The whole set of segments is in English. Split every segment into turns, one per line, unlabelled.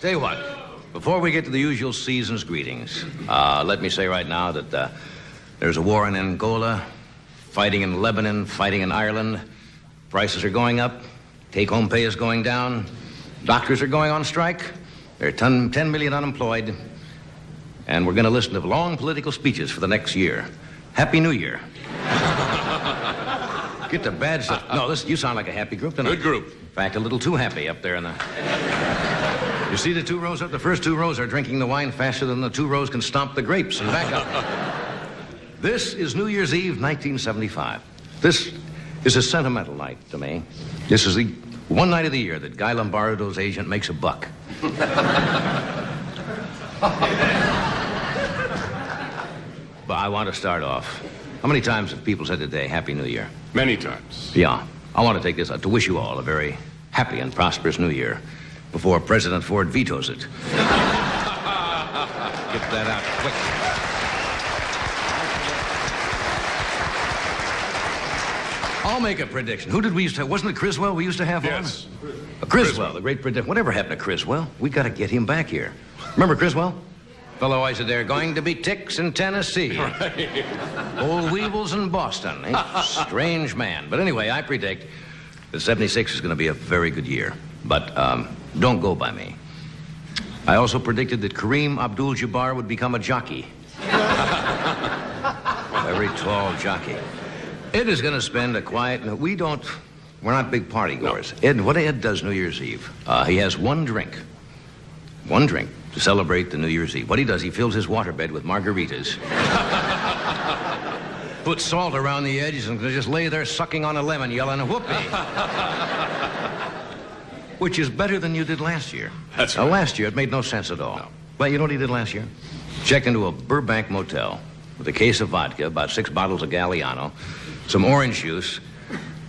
Tell you what, before we get to the usual season's greetings, let me say right now that there's a war in Angola, fighting in Lebanon, fighting in Ireland. Prices are going up. Take-home pay is going down. Doctors are going on strike. There are 10 million unemployed. And we're going to listen to long political speeches for the next year. Happy New Year. Get the bad stuff. No, you sound like a happy group tonight.
Good group.
In fact, a little too happy up there in the... You see the two rows up? The first two rows are drinking the wine faster than the two rows can stomp the grapes and back up. This is New Year's Eve, 1975. This is a sentimental night to me. This is the one night of the year that Guy Lombardo's agent makes a buck. But I want to start off. How many times have people said today, Happy New Year?
Many times.
Yeah. I want to take this to wish you all a very happy and prosperous New Year before President Ford vetoes it. Get that out quick. I'll make a prediction. Who did we used to have? Wasn't it Criswell we used to have on?
Yes.
Criswell, the great prediction. Whatever happened to Criswell? We got to get him back here. Remember Criswell? Fellow always said, there are going to be ticks in Tennessee.
Right.
Old weevils in Boston. Strange man. But anyway, I predict that 76 is going to be a very good year. But don't go by me. I also predicted that Kareem Abdul-Jabbar would become a jockey. Very tall jockey. Ed is going to spend a quiet... We're not big party goers. No. What Ed does New Year's Eve, he has one drink to celebrate the New Year's Eve. What he does, he fills his waterbed with margaritas. Puts salt around the edges and just lay there sucking on a lemon, yelling, whoopee. Which is better than you did last year.
That's right.
Last year, it made no sense at all.
No.
Well, you know what he did last year? Checked into a Burbank motel with a case of vodka, about 6 bottles of Galliano, some orange juice.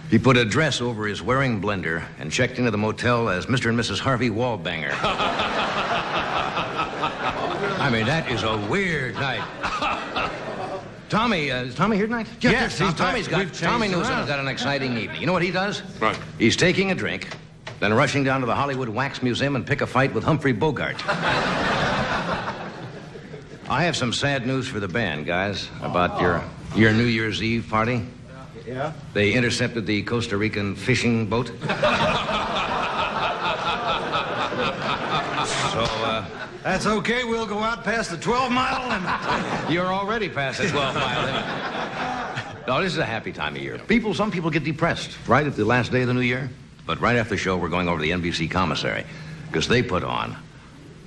He put a dress over his wearing blender and checked into the motel as Mr. and Mrs. Harvey Wallbanger. I mean, that is a weird night. Tommy, is Tommy here tonight?
Yes,
Tommy Newsom's got an exciting evening. You know what he does?
Right.
He's taking a drink, then rushing down to the Hollywood Wax Museum and pick a fight with Humphrey Bogart. I have some sad news for the band, guys, about your New Year's Eve party.
Yeah?
They intercepted the Costa Rican fishing boat.
That's okay. We'll go out past the 12-mile limit.
You're already past the 12-mile limit. No, this is a happy time of year. Some people get depressed right at the last day of the new year. But right after the show, we're going over to the NBC commissary because they put on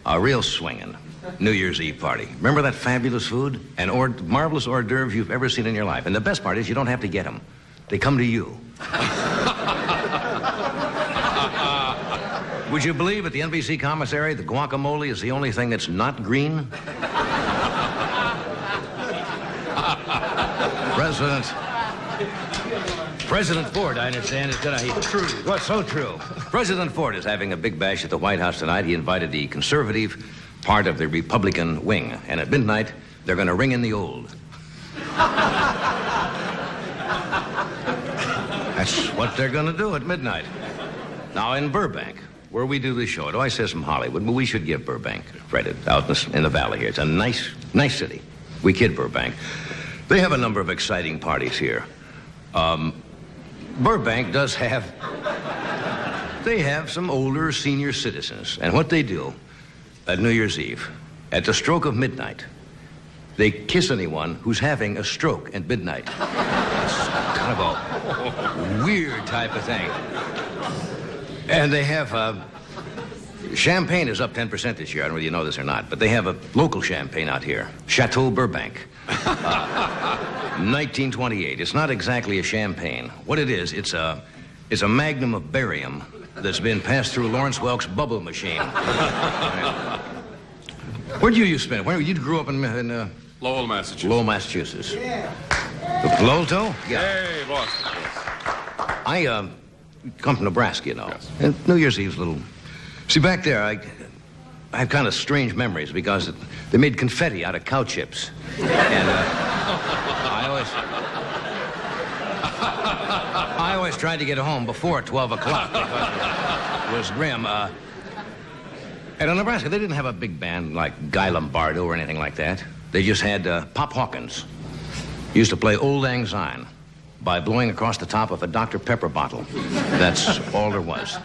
a real swinging New Year's Eve party. Remember that fabulous food and marvelous hors d'oeuvres you've ever seen in your life. And the best part is you don't have to get them. They come to you. Would you believe at the NBC commissary the guacamole is the only thing that's not green? President Ford, I understand, is going to...
True.
What's so true? President Ford is having a big bash at the White House tonight. He invited the conservative part of the Republican wing. And at midnight, they're going to ring in the old. That's what they're going to do at midnight. Now, in Burbank, where we do this show, I says from Hollywood, but we should give Burbank credit out in the valley here. It's a nice city. We kid Burbank. They have a number of exciting parties here. Burbank does have... They have some older senior citizens. And what they do at New Year's Eve, at the stroke of midnight, they kiss anyone who's having a stroke at midnight. It's kind of a weird type of thing. And they have... champagne is up 10% this year. I don't know whether you know this or not, but they have a local champagne out here, Chateau Burbank. 1928. It's not exactly a champagne. What it is, it's a magnum of barium that's been passed through Lawrence Welk's bubble machine. Where'd you spend? Where you grew up in
Lowell, Massachusetts.
Lowell, Massachusetts. Yeah. Lowell, too? Yeah.
Hey, Boston.
I come from Nebraska, you know.
Yes.
And New Year's Eve's a little... See, back there, I have kind of strange memories because they made confetti out of cow chips. And I always tried to get home before 12 o'clock because it was grim. And in Nebraska, they didn't have a big band like Guy Lombardo or anything like that. They just had Pop Hawkins. He used to play Old Lang Syne by blowing across the top of a Dr. Pepper bottle. That's all there was.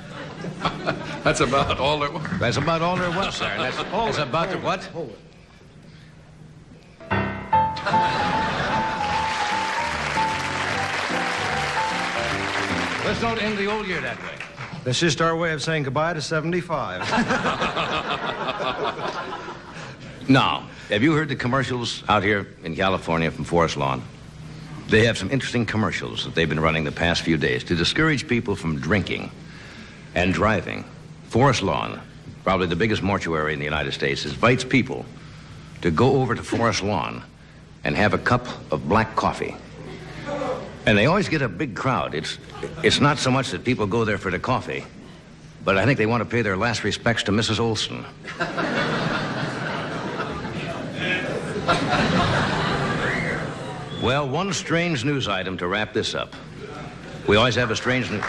That's about all there was.
That's about all there was, sir. That's about the what?
Hold it.
Let's not end the old year that way.
That's just our way of saying goodbye to 75.
Now, have you heard the commercials out here in California from Forest Lawn? They have some interesting commercials that they've been running the past few days to discourage people from drinking and driving. Forest Lawn, probably the biggest mortuary in the United States, invites people to go over to Forest Lawn and have a cup of black coffee. And they always get a big crowd. It's not so much that people go there for the coffee, but I think they want to pay their last respects to Mrs. Olson. Well, one strange news item to wrap this up. We always have a strange news.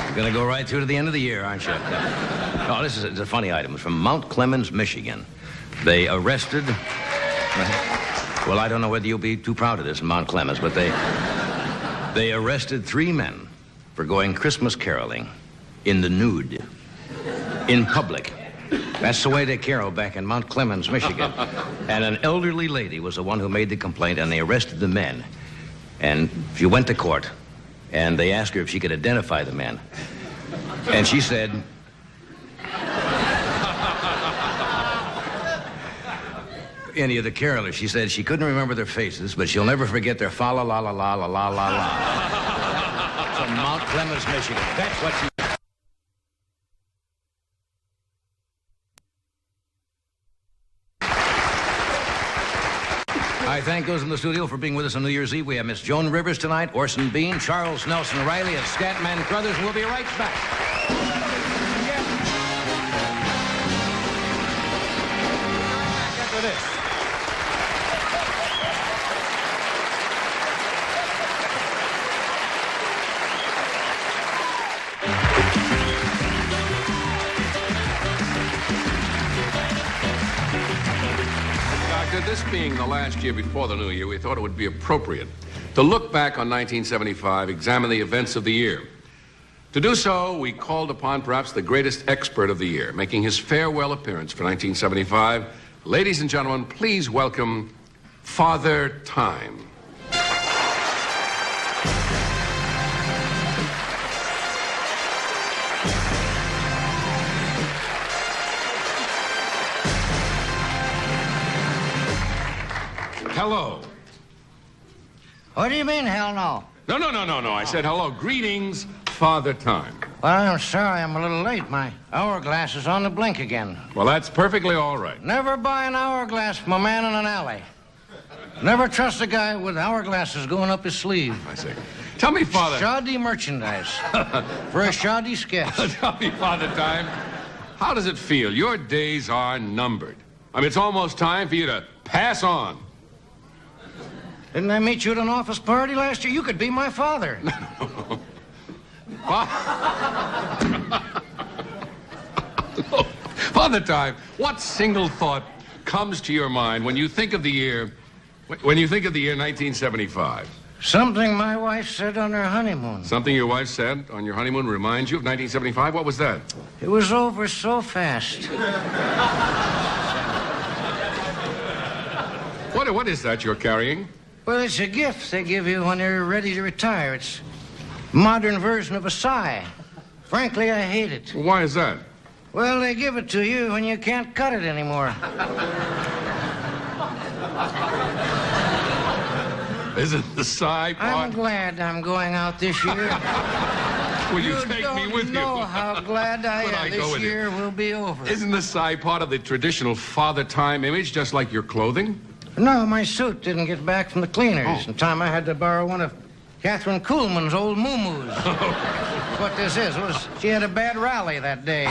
You're going to go right through to the end of the year, aren't you? Oh, this is a funny item. It's from Mount Clemens, Michigan. They arrested... Well, I don't know whether you'll be too proud of this in Mount Clemens, but they arrested 3 men for going Christmas caroling in the nude, in public. That's the way they carol back in Mount Clemens, Michigan. And an elderly lady was the one who made the complaint, and they arrested the men. And she went to court, and they asked her if she could identify the men. And she said... any of the carolers. She said she couldn't remember their faces, but she'll never forget their fa-la-la-la-la-la-la-la-la. From Mount Clemens, Michigan. That's what she... I thank those in the studio for being with us on New Year's Eve. We have Miss Joan Rivers tonight, Orson Bean, Charles Nelson Reilly, and Scatman Crothe, and we'll be right back. After this.
This being the last year before the new year, we thought it would be appropriate to look back on 1975, examine the events of the year. To do so, we called upon perhaps the greatest expert of the year, making his farewell appearance for 1975. Ladies and gentlemen, please welcome Father Time. Hello.
What do you mean, hell no?
No. I said hello. Greetings, Father Time.
Well, I'm sorry I'm a little late. My hourglass is on the blink again.
Well, that's perfectly all right.
Never buy an hourglass from a man in an alley. Never trust a guy with hourglasses going up his sleeve.
I see. Tell me, Father...
Shoddy merchandise for a shoddy sketch.
Tell me, Father Time, how does it feel? Your days are numbered. I mean, it's almost time for you to pass on.
Didn't I meet you at an office party last year? You could be my father.
Father Time, what single thought comes to your mind when you think of the year 1975?
Something my wife said on her honeymoon.
Something your wife said on your honeymoon reminds you of 1975? What was that?
It was over so fast.
What is that you're carrying?
Well, it's a gift they give you when you're ready to retire. It's a modern version of a sigh. Frankly, I hate it.
Why is that?
Well, they give it to you when you can't cut it anymore.
Isn't the sigh part?
I'm glad I'm going out this year.
Will you take me with you?
You don't know how glad I am. This year will be over.
Isn't the sigh part of the traditional Father Time image, just like your clothing?
No, my suit didn't get back from the cleaners in time. I had to borrow one of Catherine Kuhlman's old moo-moos. What this is was she had a bad rally that day.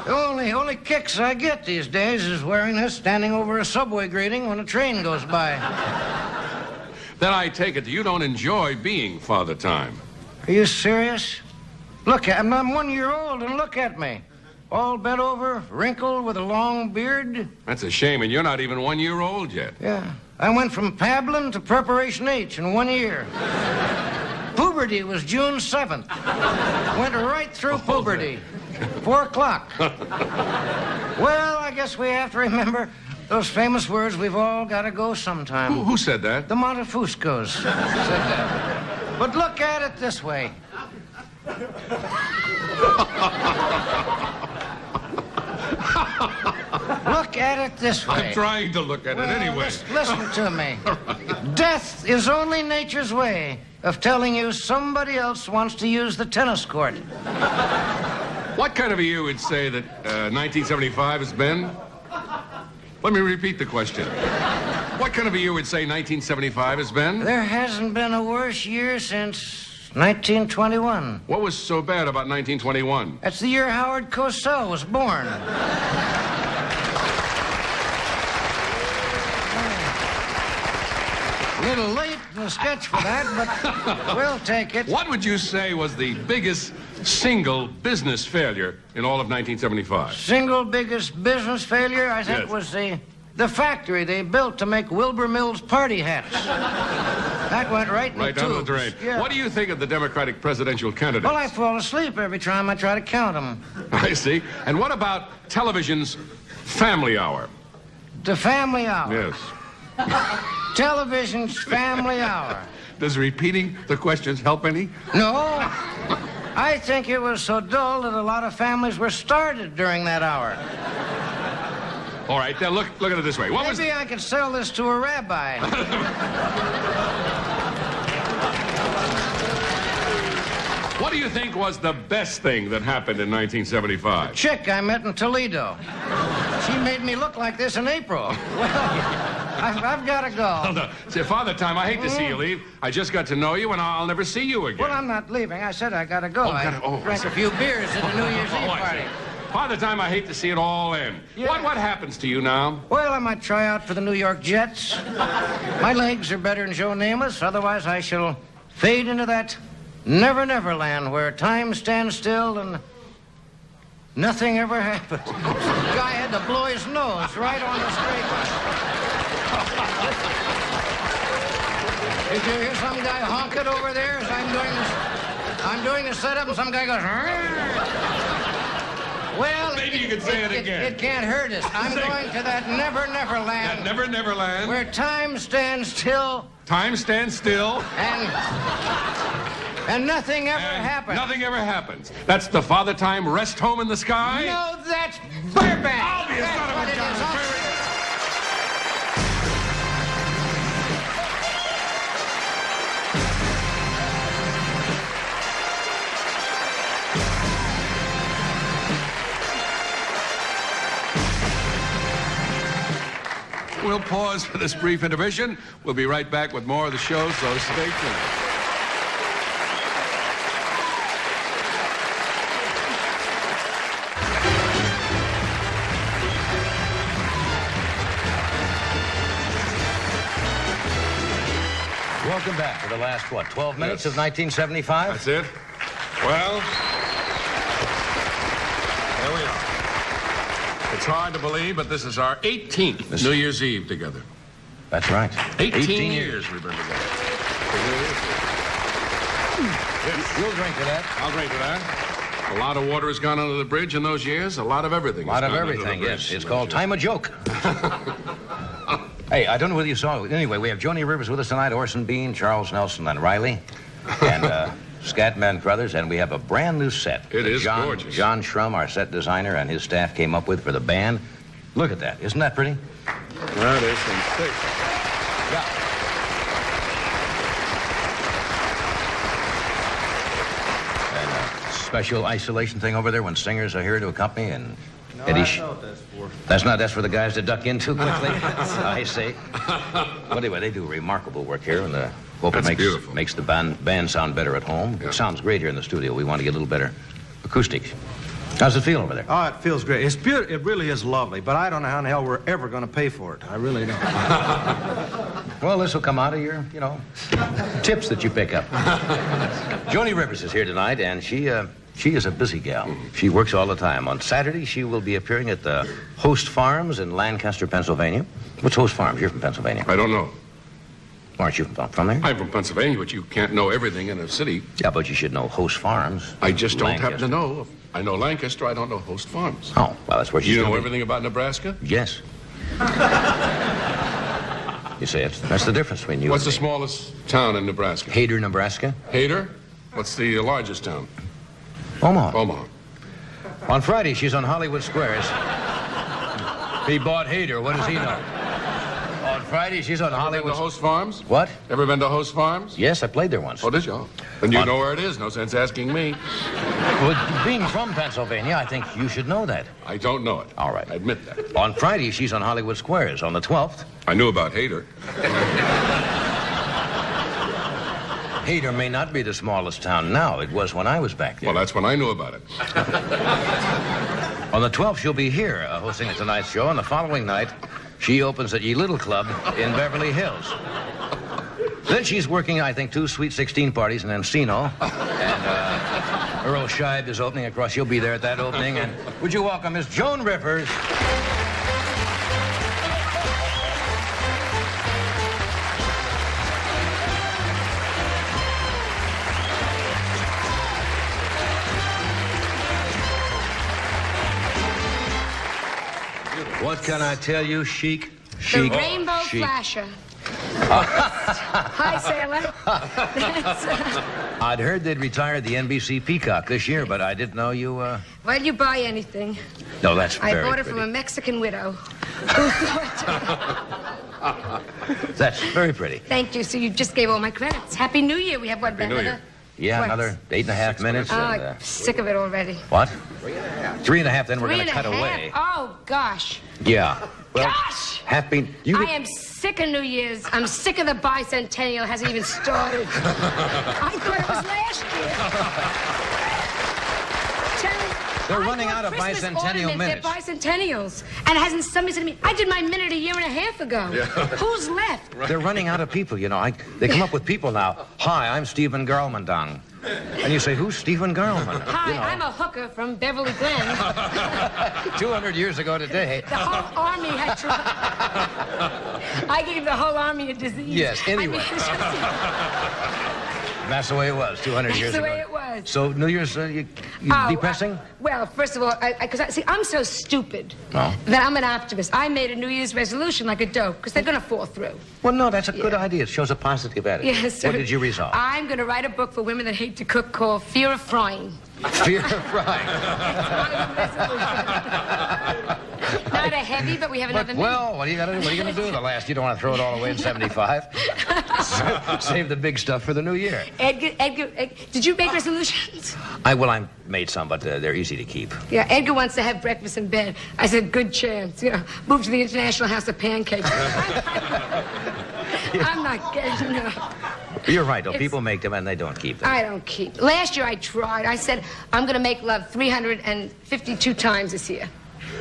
The only kicks I get these days is wearing this standing over a subway grating when a train goes by.
Then I take it you don't enjoy being Father Time.
Are you serious? Look, I'm 1 year old, and look at me. All bent over, wrinkled, with a long beard.
That's a shame, and you're not even 1 year old yet.
Yeah. I went from pablin to preparation H in 1 year. Puberty was June 7th. Went right through puberty. 4 o'clock. Well, I guess we have to remember those famous words, we've all got to go sometime.
Who said that?
The Montefuscos said that. But look at it this way. Look at it this way.
I'm trying to look at it anyway.
Listen to me. Death is only nature's way of telling you somebody else wants to use the tennis court.
What kind of a year would say that 1975 has been? Let me repeat the question. What kind of a year would say 1975 has been?
There hasn't been a worse year since 1921.
What was so bad about 1921?
That's the year Howard Cosell was born. A little late in the sketch for that, but we'll take it.
What would you say was the biggest single business failure in all of 1975?
Single biggest business failure, I think,
Yes.
was the factory they built to make Wilbur Mills party hats. That went right in
Right
the
down the
tubes.
drain.
Yeah.
What do you think of the Democratic presidential candidates?
Well, I fall asleep every time I try to count them.
I see. And what about television's Family Hour?
The Family Hour.
Yes.
Television's Family Hour.
Does repeating the questions help any?
No. I think it was so dull that a lot of families were started during that hour.
All right, then look at it this way. What was
Maybe I could sell this to a rabbi.
What do you think was the best thing that happened in 1975?
Chick I met in Toledo. She made me look like this in April. Well, I've got to go.
No. See, Father Time, I hate to see you leave. I just got to know you, and I'll never see you again.
Well, I'm not leaving. I said I got to go. I
I
drank
see.
a few beers at the New Year's Eve
I
party.
see. Father Time, I hate to see it all end.
Yeah.
What happens to you now?
Well, I might try out for the New York Jets. My legs are better than Joe Namath's. Otherwise, I shall fade into that Never Never Land where time stands still and nothing ever happens. The guy had to blow his nose right on the straight line. Did you hear some guy honk it over there as I'm doing the setup and some guy goes, well,
Maybe you could say it again.
It can't hurt us. I'm going to that Never Never Land.
That Never Never Land.
Where time stands still
Time stands still.
and nothing ever
And
happens.
nothing ever happens. That's the Father Time rest home in the sky?
No, that's Burbank.
I'll be a
That's
son of a
what it
gun.
is.
We'll pause for this brief intermission. We'll be right back with more of the show, so stay tuned.
Welcome back to the last, 12 minutes of 1975?
That's it? Well, there we are. It's hard to believe, but this is our 18th New Year's Eve together.
That's right.
18 years we've been together.
You'll drink to that.
I'll drink to that. A lot of water has gone under the bridge in those years. A lot of everything.
A lot
has
of
gone under
everything,
the bridge
yes.
in
It's
those
called
years.
Time a Joke. Hey, I don't know whether you saw it. Anyway, we have Joni Rivers with us tonight, Orson Bean, Charles Nelson, and Reilly, and Scatman Crothe, and we have a brand new set.
It is
John,
gorgeous.
John Shrum, our set designer, and his staff came up with for the band. Look at that. Isn't that pretty?
That is sensational.
Yeah. And a special isolation thing over there when singers are here to accompany, and Eddie.
That's not what that's for.
That's for the guys to duck into quickly. I see. Well, anyway, they do remarkable work here, and hope
That's
it
beautiful.
makes the band sound better at home.
Yeah.
It sounds great here in the studio. We want to get a little better acoustics. How's it feel over there?
Oh, it feels great. It's beautiful. It really is lovely, but I don't know how in the hell we're ever going to pay for it. I really don't.
Well, this will come out of your, tips that you pick up. Joni Rivers is here tonight, and she is a busy gal. She works all the time. On Saturday, she will be appearing at the Host Farms in Lancaster, Pennsylvania. What's Host Farms? You're from Pennsylvania.
I don't know.
Aren't you from there?
I'm from Pennsylvania, but you can't know everything in a city.
Yeah, but you should know Host Farms.
I just don't happen to know. I know Lancaster, I don't know Host Farms.
Oh, well, that's where she's
You know everything about Nebraska?
Yes. You see, that's the difference between you
What's
and
the
me.
smallest town in Nebraska?
Hayter, Nebraska.
Hayter? What's the largest town?
Omaha.
Omaha.
On Friday, she's on Hollywood Squares. He bought Hayter. What does he know? On Friday, she's on Hollywood.
Been to Host Farms?
What?
Ever been to Host Farms?
Yes, I played there once.
Oh, did you? Then you know where it is. No sense asking me.
Well, being from Pennsylvania, I think you should know that.
I don't know it.
All right.
I admit that.
On Friday, she's on Hollywood Squares. On the 12th,
I knew about Hayter.
Hayter may not be the smallest town now. It was when I was back there.
Well, that's when I knew about it.
On the 12th, she'll be here hosting tonight's show. And the following night, she opens at Ye Little Club in Beverly Hills. Then she's working, I think, 2 Sweet 16 parties in Encino. And Earl Scheib is opening across. She'll be there at that opening. And would you welcome Miss Joan Rivers? What can I tell you, chic?
The Rainbow
chic.
Flasher. Hi, sailor.
I'd heard they'd retired the NBC Peacock this year, but I didn't know you,
Why did you buy anything?
No, that's
I
very
bought it
pretty.
from a Mexican widow. Who thought?
That's very pretty.
Thank you. So you just gave all my credits. Happy New Year. We have what?
Happy New Year.
Yeah,
What?
another 8.5 minutes.
Oh,
and,
I'm sick of it already.
What? 3.5, then we're going to cut away.
Oh, gosh.
Yeah. Well,
Gosh!
happy... You
I am sick of New Year's. I'm sick of the bicentennial. It hasn't even started. I thought it was last year.
They're
I
running
bought
out of
Christmas
bicentennial
ornaments.
minutes.
They're bicentennials. And it hasn't somebody said to me, I did my minute a year and a half ago.
Yeah.
Who's left?
They're running out of people, they come up with people now. Hi, I'm Stephen Garlemandong. And you say, who's Stephen Garlemand?
Hi, I'm a hooker from Beverly Glen.
200 years ago today.
The whole army had tried. I gave the whole army a disease.
Yes, anyway. That's the way it was 200 years ago.
That's the way it was.
So New Year's, you depressing?
Well, first of all, see, I'm so stupid
Oh.
that I'm an optimist. I made a New Year's resolution like a dope, because they're going to fall through.
Well, no, that's a good idea. It shows a positive attitude.
Yes, sir.
What did you resolve?
I'm going to write a book for women that hate to cook called Fear of Frying.
Fear of frying.
Not a heavy, but we have another minute.
Well, what are you going to do? The last, you don't want to throw it all away in 75. Save the big stuff for the new year.
Edgar, did you make resolutions?
I made some, but they're easy to keep.
Yeah, Edgar wants to have breakfast in bed. I said, good chance. Move to the International House of Pancakes. I'm not getting,
You're right, though. People make them and they don't keep them.
I don't keep. Last year I tried. I said, I'm going to make love 352 times this year.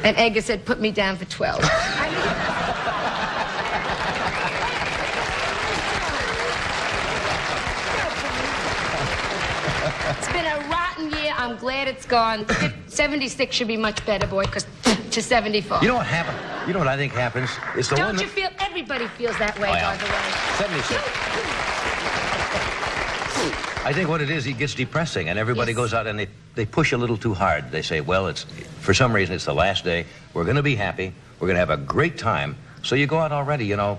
And Edgar said, put me down for 12. It's been a rotten year. I'm glad it's gone. 76 should be much better, boy, because to 74.
You know what happened? You know what I think happens? It's the
Don't you feel? Everybody feels that way, by the way.
76. I think what it is, it gets depressing, and everybody
Yes.
goes out and they push a little too hard. They say, well, for some reason, it's the last day. We're going to be happy. We're going to have a great time. So you go out already,
Are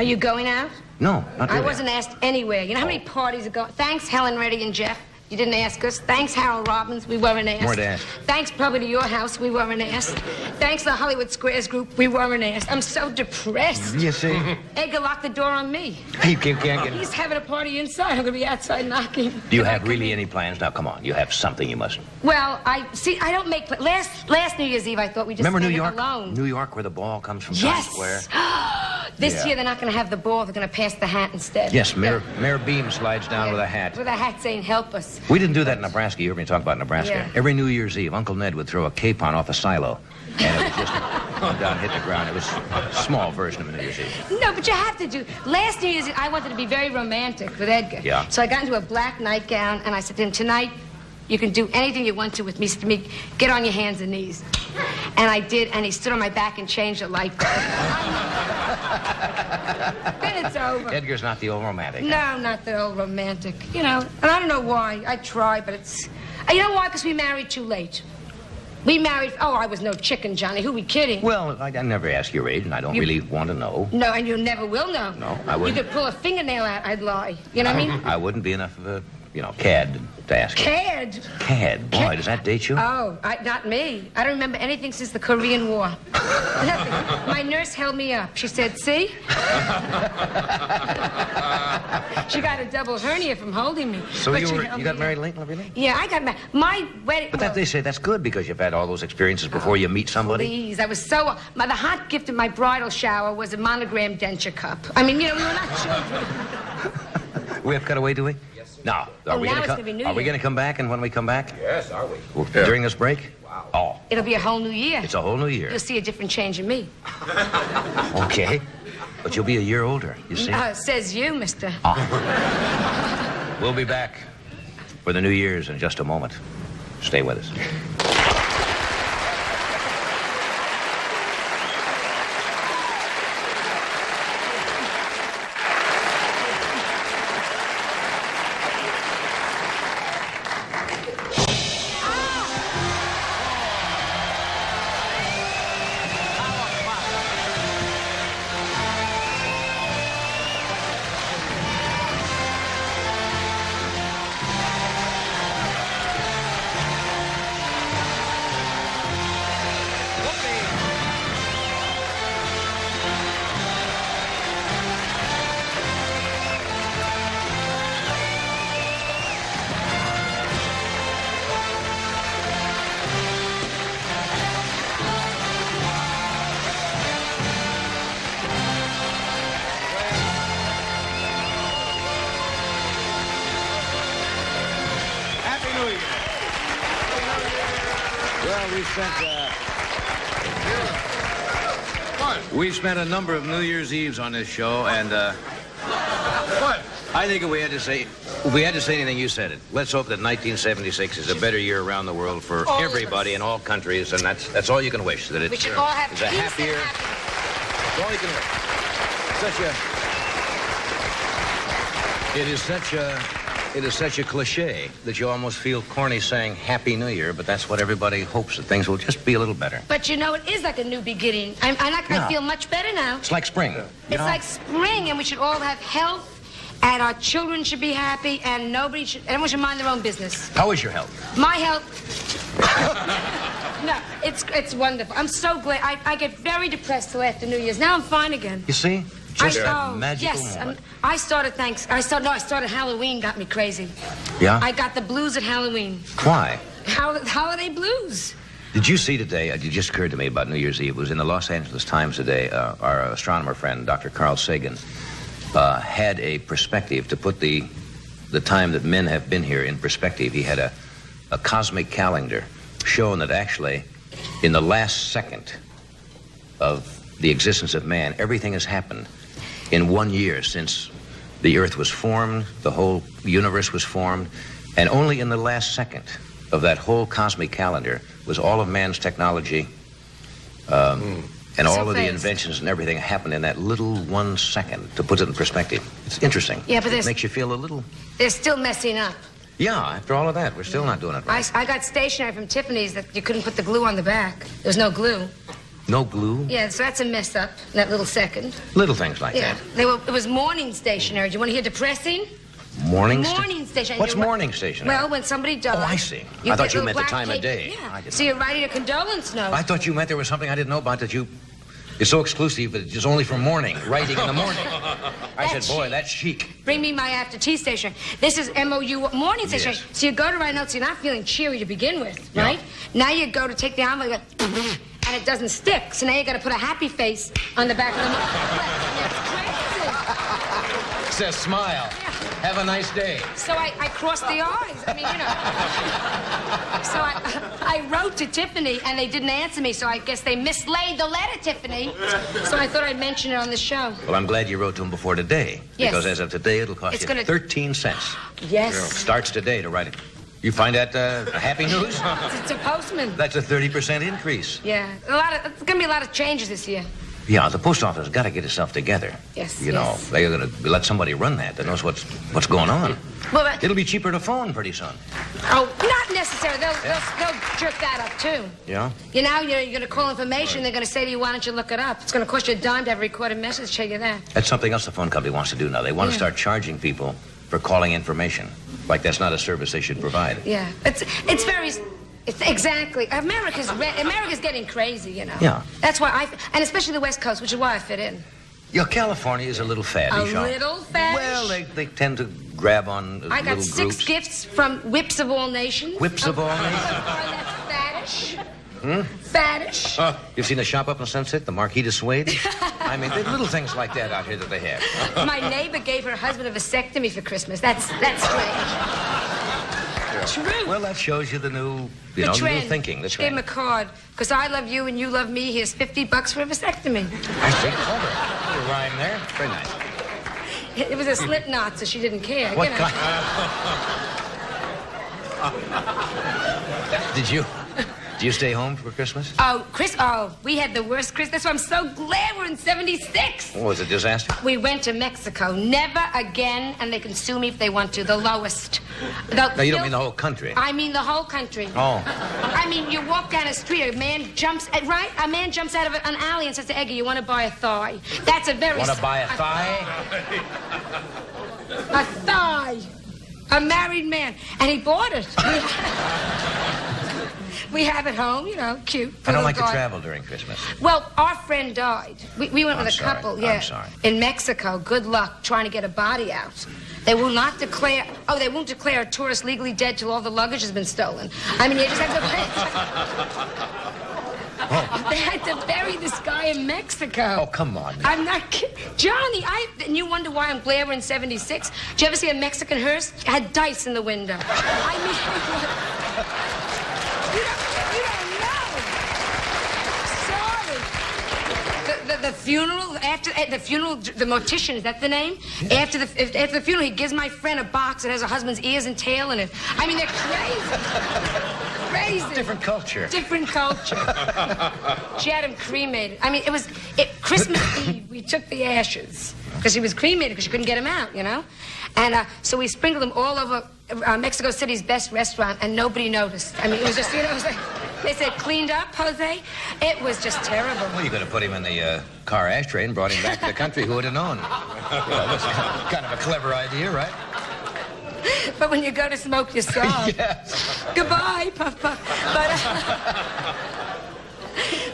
you going out?
No, not really.
I wasn't asked anywhere. You know how many parties are going? Thanks, Helen Reddy and Jeff. You didn't ask us. Thanks, Harold Robbins. We weren't asked.
Weren't asked.
Thanks, probably to your house. We weren't asked. Thanks, the Hollywood Squares group. We weren't asked. I'm so depressed.
You see?
Edgar locked the door on me.
You can't get...
He's having a party inside. I'm going to be outside knocking.
Do you have really any plans? Now, come on. You have something you must...
Well, I don't make... Last New Year's Eve, I thought we just
Remember New
spent it
York?
alone.
New York, where the ball comes from Times Square?
Yes. This year they're not going to have the ball. They're going to pass the hat instead.
Yes, Mayor Beam slides down with a hat.
With a hat saying, help us.
We didn't do that in Nebraska. You heard me talk about Nebraska.
Yeah.
Every New Year's Eve, Uncle Ned would throw a capon off a silo. And it would just come down, hit the ground. It was a small version of a New Year's Eve.
No, but you have to do. Last New Year's Eve, I wanted to be very romantic with Edgar.
Yeah.
So I got into a black nightgown, and I said to him, tonight, you can do anything you want to with me. He said to me, get on your hands and knees. And I did, and he stood on my back and changed a light bulb. Then it's over.
Edgar's not the old romantic.
No, not the old romantic. You know, and I don't know why. I tried, but it's... You know why? Because we married too late. We married... Oh, I was no chicken, Johnny. Who are we kidding?
Well, I never ask your age, and I don't really want to know.
No, and you never will know.
No, I wouldn't.
You could pull a fingernail out, I'd lie. You know what I mean?
I wouldn't be enough of a, cad to ask you.
Cad?
Cad. Boy, does that date you?
Oh, not me. I don't remember anything since the Korean War. Nothing. My nurse held me up. She said, see? She got a double hernia from holding me.
So you got married late and everything?
Yeah, I got married. My wedding...
But they say that's good because you've had all those experiences before you meet somebody.
Please, I was so... the hot gift at my bridal shower was a monogrammed denture cup. I mean, we were not children.
We have cut away, do we?
Yes, sir.
Now,
now it's gonna be New
are we
Year.
going to come back, and when we come back?
Yes, are we?
During this break?
Wow.
Oh,
It'll be a whole new year.
it's a whole new year.
You'll see a different change in me.
Okay. But you'll be a year older, you see?
Says you, mister.
We'll be back for the New Year's in just a moment. Stay with us. We've spent a number of New Year's Eves on this show, and
What?
I think if we had to say anything, you said it. Let's hope that 1976 is a better year around the world for
All of
everybody
us.
in all countries, and that's all you can wish. That
We should all have
it's
peace
a happier.
and happiness.
That's all you can wish. It is such a cliche that you almost feel corny saying Happy New Year, but that's what everybody hopes, that things will just be a little better.
But it is like a new beginning. I feel much better now.
It's like spring.
It's like spring, and we should all have health, and our children should be happy, and everyone should mind their own business.
How is your health?
My health... No, it's wonderful. I'm so glad. I get very depressed till after New Year's. Now I'm fine again.
You see? Just a magical moment.
I started Halloween got me crazy.
Yeah?
I got the blues at Halloween.
Why?
Holiday blues.
Did you see today, it just occurred to me about New Year's Eve, it was in the Los Angeles Times today, our astronomer friend, Dr. Carl Sagan, had a perspective to put the time that men have been here in perspective. He had a cosmic calendar showing that actually, in the last second of the existence of man, everything has happened in 1 year since the Earth was formed, the whole universe was formed, and only in the last second of that whole cosmic calendar was all of man's technology and all of the inventions and everything happened in that little 1 second, to put it in perspective. It's interesting.
Yeah, but
it makes you feel a little...
They're still messing up.
Yeah, after all of that, we're still not doing it right.
I got stationery from Tiffany's that you couldn't put the glue on the back. There's no glue.
No glue?
Yeah, so that's a mess up, that little second.
Little things like that.
It was morning stationery. Do you want to hear depressing?
Morning
stationery.
What's morning stationery?
Well, when somebody dies...
Oh, I see. I thought you meant the time of day.
Yeah. So you're writing a condolence note.
I thought you meant there was something I didn't know about that you... It's so exclusive, but it's only for morning, writing in the morning. I said, boy, that's chic.
Bring me my after-tea stationery. This is MOU morning stationery.
Yes.
So you go to write notes, you're not feeling cheery to begin with, right?
Yeah.
Now you go to take the envelope, and it doesn't stick. So now you got to put a happy face on the back of the mug. It's crazy.
Says smile.
Yeah.
Have a nice day.
So I crossed the R's. I mean, you know. So I wrote to Tiffany, and they didn't answer me, so I guess they mislaid the letter, Tiffany. So I thought I'd mention it on the show.
Well, I'm glad you wrote to him before today.
Yes.
Because as of today, it'll cost you 13 cents.
Yes.
Starts today to write it. You find that happy news?
It's a postman.
That's a 30% increase.
Yeah. It's going to be a lot of changes this year.
Yeah, the post office has got to get itself together.
Yes,
You know, they're going to let somebody run that knows what's going on.
Well,
It'll be cheaper to phone pretty soon.
Oh, not necessarily. They'll jerk that up, too.
Yeah?
You know, you're going to call information. They're going to say to you, why don't you look it up? It's going to cost you a dime to have a recorded message, tell you that.
That's something else the phone company wants to do now. They want to start charging people for calling information. Like that's not a service they should provide.
Yeah. It's very... exactly. America's getting crazy, you know.
Yeah.
That's why and especially the West Coast, which is why I fit in.
Yeah, California is a little faddish.
Little faddish?
Well, they tend to grab on
I got
little
6
groups.
gifts from Whips of All Nations.
Whips of All Nations?
That's faddish. Faddish.
You've seen the shop up on Sunset, the Marquis de Suede? I mean, there's little things like that out here that they have.
My neighbor gave her husband a vasectomy for Christmas. That's strange. True.
Well, that shows you the new, new thinking. The
She gave him a card. Because I love you and you love me. Here's $50 for a vasectomy.
I see. Clever. Little rhyme there. Very nice.
It was a slip knot, so she didn't care.
What
you know.
kind? Did you stay home for Christmas?
Oh, we had the worst Christmas. That's why I'm so glad we're in 76.
Oh, was it a disaster?
We went to Mexico. Never again, and they can sue me if they want to. The lowest.
No, you don't mean the whole country.
I mean the whole country.
Oh.
I mean, you walk down a street, a man jumps out of an alley and says to Eggie, you want to buy a thigh? That's a very...
Want to buy a thigh?
A thigh. A married man. And he bought it. We have it home, you know, cute.
I don't like to travel during Christmas.
Well, our friend died. We went with a couple, yeah.
I'm sorry.
In Mexico. Good luck trying to get a body out. They will not declare... Oh, they won't declare a tourist legally dead till all the luggage has been stolen. I mean, you just have to... They had to bury this guy in Mexico.
Oh, come on.
I'm not kidding. Johnny, and you wonder why I'm glad we're in 76? Did you ever see a Mexican hearse? It had dice in the window. I mean... You don't know. Sorry. The funeral, after the funeral, the mortician, is that the name? Yeah. After the funeral, he gives my friend a box that has her husband's ears and tail in it. I mean, they're crazy. Crazy.
Different culture.
Different culture. She had him cremated. I mean, Christmas Eve, we took the ashes. Because he was cremated because she couldn't get him out, you know? And so we sprinkled them all over Mexico City's best restaurant, and nobody noticed. I mean, it was just, you know, it was like, they said, cleaned up, Jose? It was just terrible.
Well, you could have put him in the car ashtray and brought him back to the country. Who would have known? That's kind of a clever idea, right?
But when you go to smoke, you saw.
Yeah.
Goodbye, Puff Puff.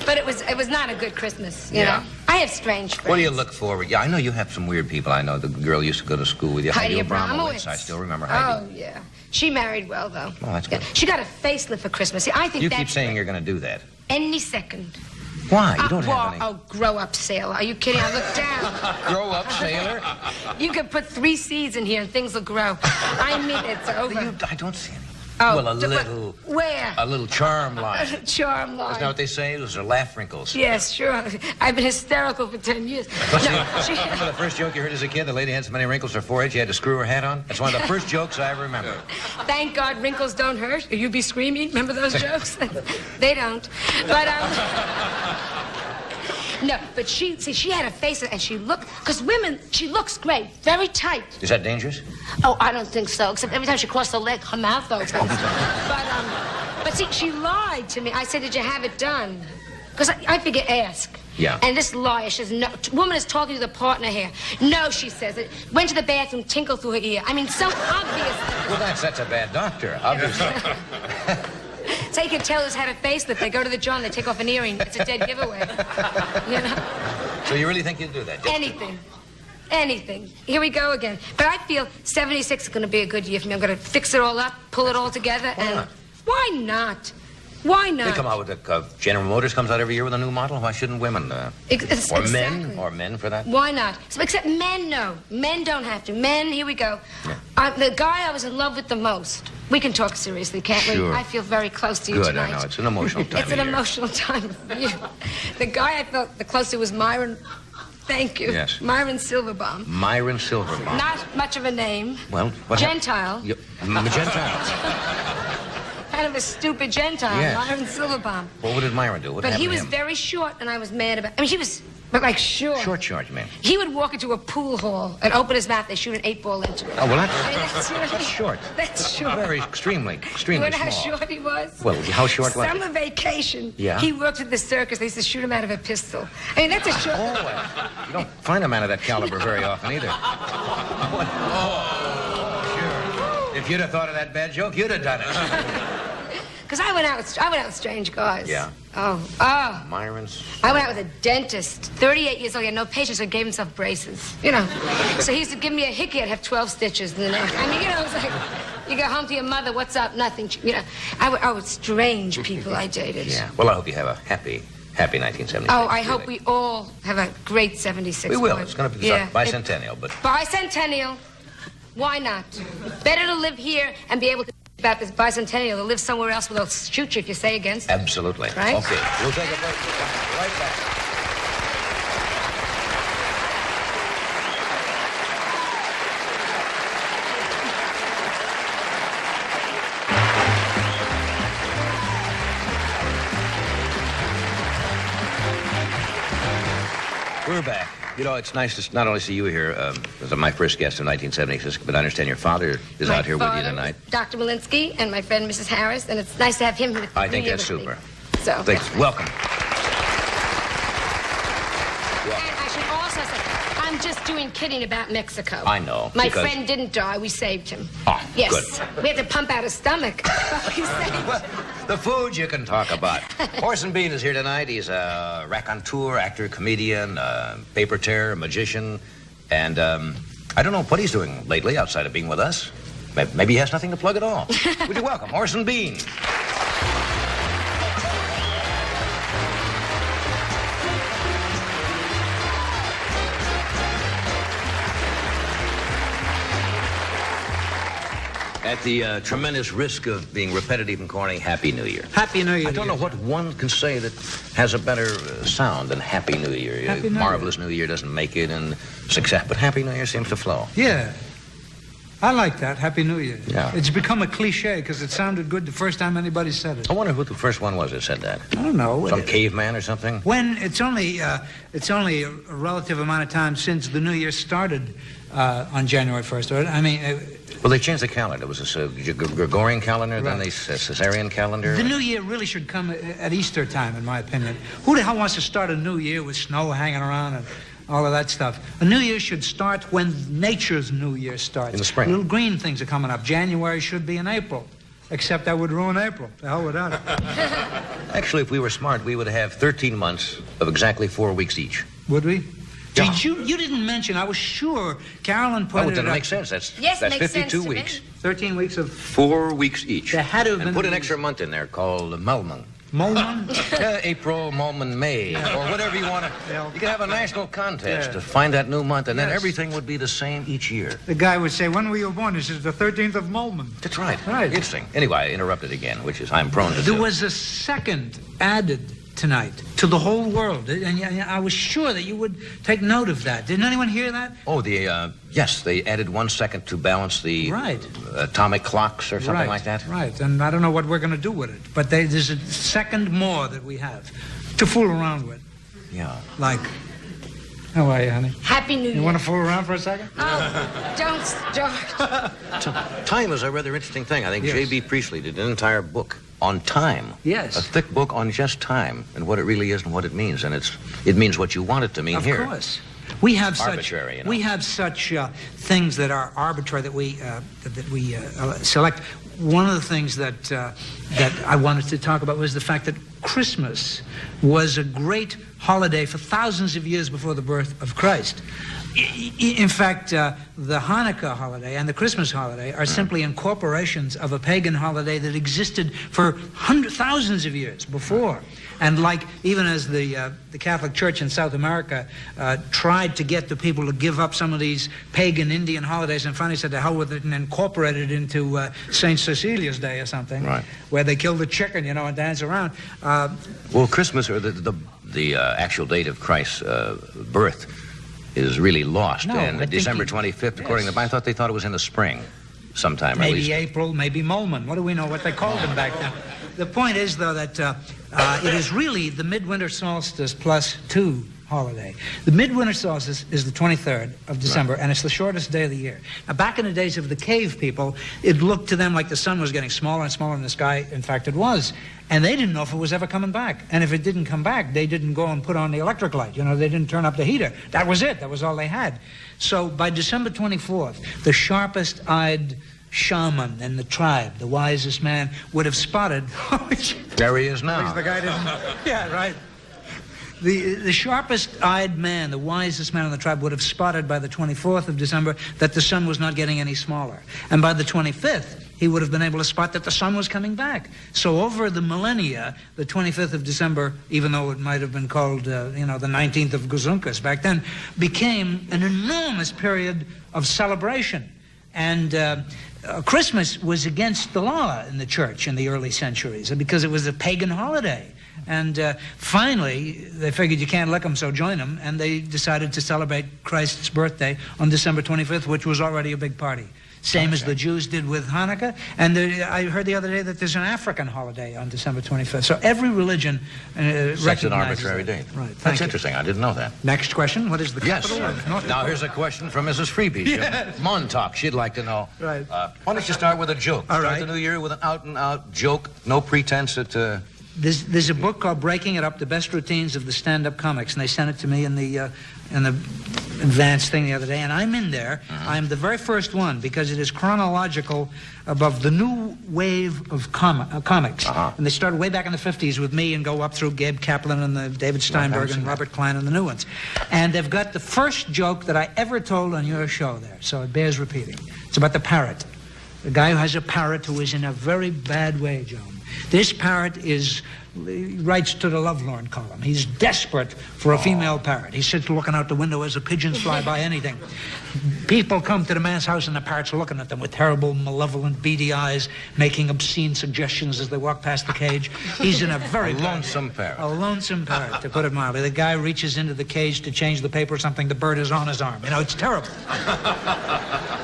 But it was not a good Christmas, you know. I have strange friends.
What do you look forward? Yeah, I know you have some weird people. I know the girl used to go to school with you,
Heidi Abramowitz.
I still remember Heidi.
Oh, yeah. She married well, though.
Oh, that's good.
Yeah. She got a facelift for Christmas. See, I think
you keep saying you're going to do that.
Any second.
Why? You don't have any.
Oh, grow up, sailor. Are you kidding? I look down.
Grow up, sailor?
You could put 3 seeds in here and things will grow. I mean, it's over.
I don't see any.
Oh,
well, a little...
Where?
A little charm line.
Charm line.
Isn't that what they say? Those are laugh wrinkles.
Yes, sure. I've been hysterical for 10 years.
Remember the first joke you heard as a kid? The lady had so many wrinkles on her forehead, she had to screw her hat on? That's one of the first jokes I ever remember.
Thank God wrinkles don't hurt. You'd be screaming. Remember those jokes? They don't. But, no, but she had a face, and she looked, because women, she looks great, very tight.
Is that dangerous?
Oh, I don't think so, except every time she crossed her leg, her mouth opens. But see, she lied to me. I said, did you have it done? Because I figure, ask.
Yeah.
And this liar, she says, no, woman is talking to the partner here. No, she says it. Went to the bathroom, tinkled through her ear. I mean, so obvious.
Well, that's a bad doctor, obviously.
So you can tell who's had a facelift. They go to the John, they take off an earring. It's a dead giveaway. You know?
So you really think you'll do that?
Anything. Anything. Here we go again. But I feel 76 is going to be a good year for me. I'm going to fix it all up, pull it all together, and... Why not? Why not?
They come out with General Motors comes out every year with a new model. Why shouldn't women? Or men for that?
Why not? So, except men, no. Men don't have to. Men, here we go. Yeah. The guy I was in love with the most. We can talk seriously, can't
we?
I feel very close to you
Good,
tonight.
I know. It's an emotional time
It's an emotional time for you. The guy I felt the closest was Myron. Thank you.
Yes.
Myron Silverbaum.
Myron Silverbaum.
Not much of a name.
Well, what
Gentile.
Gentile.
Kind of a stupid Gentile,
yes.
Myron Silverbaum.
Well, what did Myron do? What
but
happened
he was
to him?
very short, and I was mad about. I mean, he was, but like short.
Short, man.
He would walk into a pool hall and open his mouth. They shoot an 8-ball into it.
Oh, well,
that's
short.
That's short.
Very extremely
You know how
small.
short he was?
Well, how short was he?
Summer vacation.
Yeah.
He worked at the circus. They used to shoot him out of a pistol. I mean, that's a short.
Oh, you don't find a man of that caliber very often either. Sure. If you'd have thought of that bad joke, you'd have done it.
Because I went out with strange guys.
Yeah.
Oh.
Myron's.
I went out with a dentist, 38 years old. He had no patience, so he gave himself braces. You know. So he used to give me a hickey. I'd have 12 stitches in the neck. I mean, you know, it was like, you go home to your mother, what's up? Nothing. You know, I was strange people I dated.
Yeah. Well, I hope you have a happy 1976.
Oh, I hope we all have a great 76.
We will. It's going to be bicentennial, but...
Bicentennial. Why not? Better to live here and be able to about this bicentennial to live somewhere else where they'll shoot you if you say against.
Absolutely.
Right?
Okay. We'll take a break. Right back. We're back. You know, it's nice to not only see you here as my first guest of 1976, but I understand your father is out here with you tonight.
Dr. Malinsky and my friend Mrs. Harris, and it's nice to have him with
I think that's super.
So,
thanks. Yeah. Welcome.
And I should also say, I'm just doing kidding about Mexico.
I know.
My friend didn't die. We saved him.
Oh,
yes.
Good.
We had to pump out his stomach, but we saved him.
The food you can talk about. Orson Bean is here tonight. He's a raconteur, actor, comedian, paper terror, magician, and I don't know what he's doing lately outside of being with us. Maybe he has nothing to plug at all. Would you welcome Orson Bean? At the tremendous risk of being repetitive and corny, Happy New Year.
Happy New Year.
I don't know what one can say that has a better sound than Happy New Year.
Happy New
Marvelous New Year doesn't make it, and success, but Happy New Year seems to flow.
Yeah. I like that, Happy New Year.
Yeah.
It's become a cliche because it sounded good the first time anybody said it.
I wonder who the first one was that said that.
I don't know.
Some caveman or something?
When it's only a relative amount of time since the New Year started on January 1st. I mean...
well, they changed the calendar. It was a Gregorian calendar, right. Then a Caesarean calendar.
The New Year really should come at Easter time, in my opinion. Who the hell wants to start a New Year with snow hanging around and all of that stuff? A New Year should start when nature's New Year starts.
In the spring.
Little green things are coming up. January should be in April. Except that would ruin April. The hell with that.
Actually, if we were smart, we would have 13 months of exactly 4 weeks each.
Would we?
Yeah.
You didn't mention, I was sure Carolyn pointed
it
out.
doesn't make sense. That's 52 weeks.
13 weeks of...
4 weeks each.
There had to have
and
been
put an extra month in there called Mulman.
Mulman?
April, Mulman, May, or whatever you want to...
Yeah.
You could have a national contest to find that new month, and then everything would be the same each year.
The guy would say, when were you born? He says, the 13th of Mulman.
That's right.
Right.
Interesting. Anyway, I interrupted again, which is I'm prone to do.
There was a second added tonight to the whole world, and I was sure that you would take note of that. Didn't anyone hear that?
Oh, yes, they added 1 second to balance the atomic clocks or something like that.
Right, and I don't know what we're going to do with it, but there's a second more that we have to fool around with.
Yeah.
Like, how are you, honey?
Happy New Year.
You want to fool around for a second?
Oh, don't start.
Time is a rather interesting thing. I think
Yes.
J.B. Priestley did an entire book on time.
Yes.
A thick book on just time and what it really is and what it means. And it means what you want it to mean here.
Of course. We have
arbitrary,
we have such things that are arbitrary that we select. One of the things that I wanted to talk about was the fact that Christmas was a great holiday for thousands of years before the birth of Christ. In fact, the Hanukkah holiday and the Christmas holiday are simply incorporations of a pagan holiday that existed for thousands of years before. And like, even as the Catholic Church in South America tried to get the people to give up some of these pagan Indian holidays and finally said to hell with it and incorporated it into St. Cecilia's Day or something,
right,
where they kill the chicken, you know, and dance around.
Well, Christmas, or the actual date of Christ's birth, is really lost.
No,
and December 25th, according to the Bible, I thought they thought it was in the spring sometime.
Maybe April, maybe Molman. What do we know what they called them back then? The point is, though, that it is really the midwinter solstice plus 2 holiday. The midwinter solstice is the 23rd of December, right, and it's the shortest day of the year. Now, back in the days of the cave people, it looked to them like the sun was getting smaller and smaller in the sky. In fact, it was. And they didn't know if it was ever coming back. And if it didn't come back, they didn't go and put on the electric light. You know, they didn't turn up the heater. That was it. That was all they had. So by December 24th, the sharpest-eyed shaman in the tribe, the wisest man, would have spotted...
There he is now.
At least the guy didn't... Yeah, right. The sharpest-eyed man, the wisest man in the tribe, would have spotted by the 24th of December that the sun was not getting any smaller. And by the 25th, he would have been able to spot that the sun was coming back. So over the millennia, the 25th of December, even though it might have been called, the 19th of Guzunkas back then, became an enormous period of celebration. And Christmas was against the law in the church in the early centuries because it was a pagan holiday. And finally, they figured you can't lick them, so join them, and they decided to celebrate Christ's birthday on December 25th, which was already a big party. Same as the Jews did with Hanukkah. And I heard the other day that there's an African holiday on December 25th. So every religion recognizes
That's an arbitrary date.
Right.
That's interesting. I didn't know that.
Next question. What is the capital of North Dakota?
Now, here's a question from Mrs. Freebie.
Yes.
Montauk. She'd like to know.
Right.
Why don't you start with a joke?
All right.
Start the new year with an out-and-out joke. No pretense at...
There's a book called Breaking It Up, The Best Routines of the Stand-Up Comics, and they sent it to me in the advance thing the other day, and I'm in there. I'm the very first one because it is chronological above the new wave of comics. And they started way back in the 50s with me and go up through Gabe Kaplan and the David Steinberg and Robert Klein and the new ones. And they've got the first joke that I ever told on your show there, so it bears repeating. It's about the parrot. The guy who has a parrot who is in a very bad way, Joan. This parrot writes to the Lovelorn column. He's desperate for a female parrot. He sits looking out the window as the pigeons fly by anything. People come to the man's house and the parrot's looking at them with terrible, malevolent, beady eyes, making obscene suggestions as they walk past the cage. He's in a very
lonesome parrot.
A lonesome parrot, to put it mildly. The guy reaches into the cage to change the paper or something. The bird is on his arm. You know, it's terrible.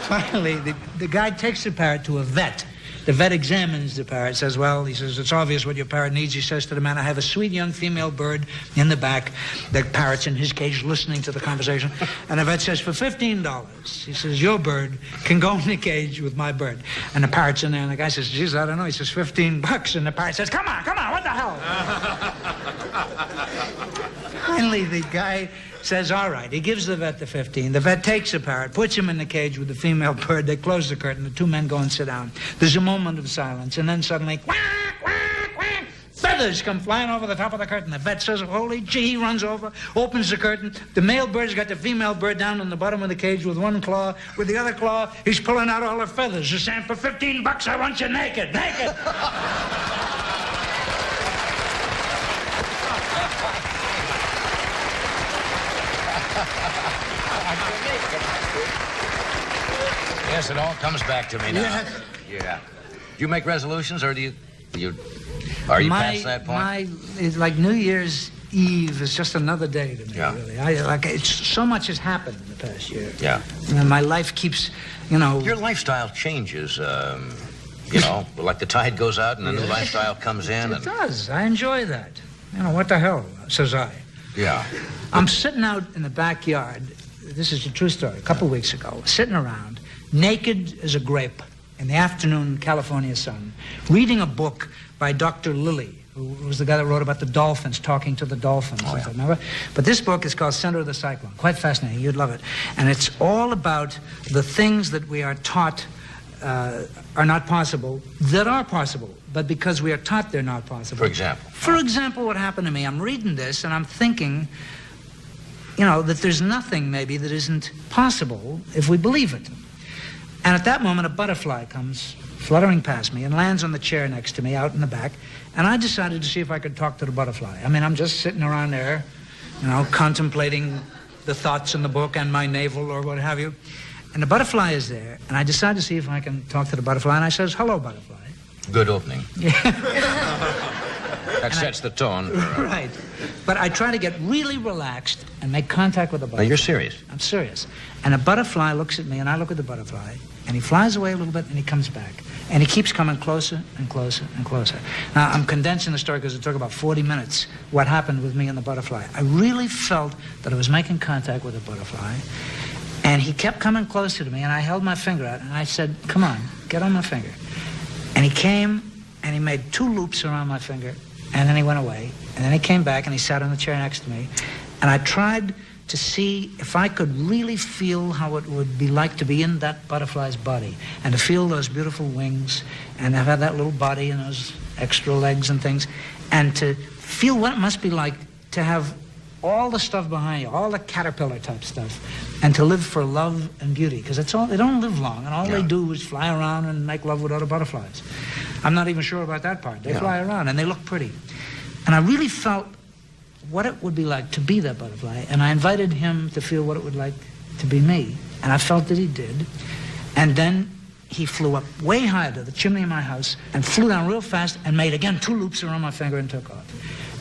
Finally, the guy takes the parrot to a vet. The vet examines the parrot, says, well, he says, it's obvious what your parrot needs. He says to the man, I have a sweet young female bird in the back. The parrot's in his cage listening to the conversation. And the vet says, for $15. He says, your bird can go in the cage with my bird. And the parrot's in there, and the guy says, geez, I don't know. He says, $15. And the parrot says, come on, what the hell? Finally, the guy says, all right. He gives the vet the 15. The vet takes the parrot, puts him in the cage with the female bird. They close the curtain. The two men go and sit down. There's a moment of silence, and then suddenly, quack, quack, quack, feathers come flying over the top of the curtain. The vet says, holy gee, he runs over, opens the curtain. The male bird's got the female bird down on the bottom of the cage with one claw. With the other claw, he's pulling out all her feathers. He's saying, for $15, I want you naked.
Yes, it all comes back to me now.
Yes.
Yeah. Do you make resolutions, or are you past that point?
It's like New Year's Eve is just another day to me, really. It's so much has happened in the past year.
Yeah.
And my life keeps,
Your lifestyle changes, like the tide goes out and a new lifestyle comes in.
It does. I enjoy that. What the hell, says I.
Yeah.
I'm sitting out in the backyard. This is a true story. A couple of weeks ago, sitting around, naked as a grape in the afternoon California sun, reading a book by Dr. Lilly, who was the guy that wrote about the dolphins, talking to the dolphins. Remember? But this book is called Center of the Cyclone. Quite fascinating. You'd love it. And it's all about the things that we are taught are not possible that are possible, but because we are taught they're not possible.
For example?
For example, what happened to me, I'm reading this and I'm thinking, you know, that there's nothing maybe that isn't possible if we believe it. And at that moment, a butterfly comes fluttering past me and lands on the chair next to me out in the back, and I decided to see if I could talk to the butterfly. I mean, I'm just sitting around there, you know, contemplating the thoughts in the book and my navel or what have you. And the butterfly is there, and I decide to see if I can talk to the butterfly, and I says, "Hello, butterfly."
Good opening. That sets the tone.
Right. But I try to get really relaxed and make contact with the butterfly.
Now, you're serious?
I'm serious. And a butterfly looks at me, and I look at the butterfly, and he flies away a little bit, and he comes back. And he keeps coming closer and closer and closer. Now, I'm condensing the story because it took about 40 minutes, what happened with me and the butterfly. I really felt that I was making contact with the butterfly, and he kept coming closer to me, and I held my finger out, and I said, "Come on, get on my finger." And he came, and he made 2 loops around my finger, and then he went away. And then he came back, and he sat on the chair next to me. And I tried to see if I could really feel how it would be like to be in that butterfly's body, and to feel those beautiful wings, and have that little body and those extra legs and things, and to feel what it must be like to have all the stuff behind you, all the caterpillar type stuff, and to live for love and beauty, because it's all, they don't live long, and all they do is fly around and make love with other butterflies. I'm not even sure about that part. They fly around and they look pretty. And I really felt what it would be like to be that butterfly, and I invited him to feel what it would like to be me, and I felt that he did. And then he flew up way high to the chimney of my house and flew down real fast and made again 2 loops around my finger and took off.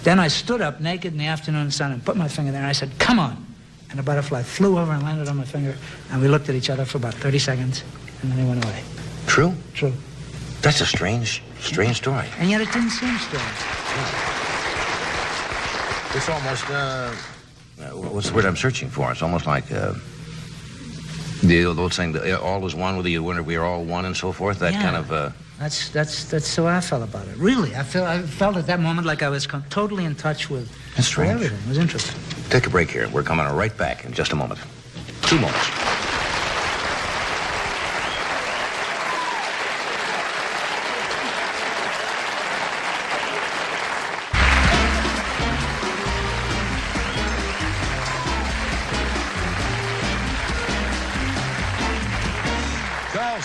Then I stood up naked in the afternoon sun and put my finger there, and I said, "Come on." And the butterfly flew over and landed on my finger, and we looked at each other for about 30 seconds, and then he went away.
True?
True.
That's a strange story.
And yet it didn't seem strange.
It's almost, what's the word I'm searching for? It's almost like the old saying, all is one, whether you win or we are all one and so forth, that kind of...
That's the way I felt about it. Really, I felt at that moment like I was totally in touch with everything. It was interesting.
Take a break here. We're coming right back in just a moment. 2 moments.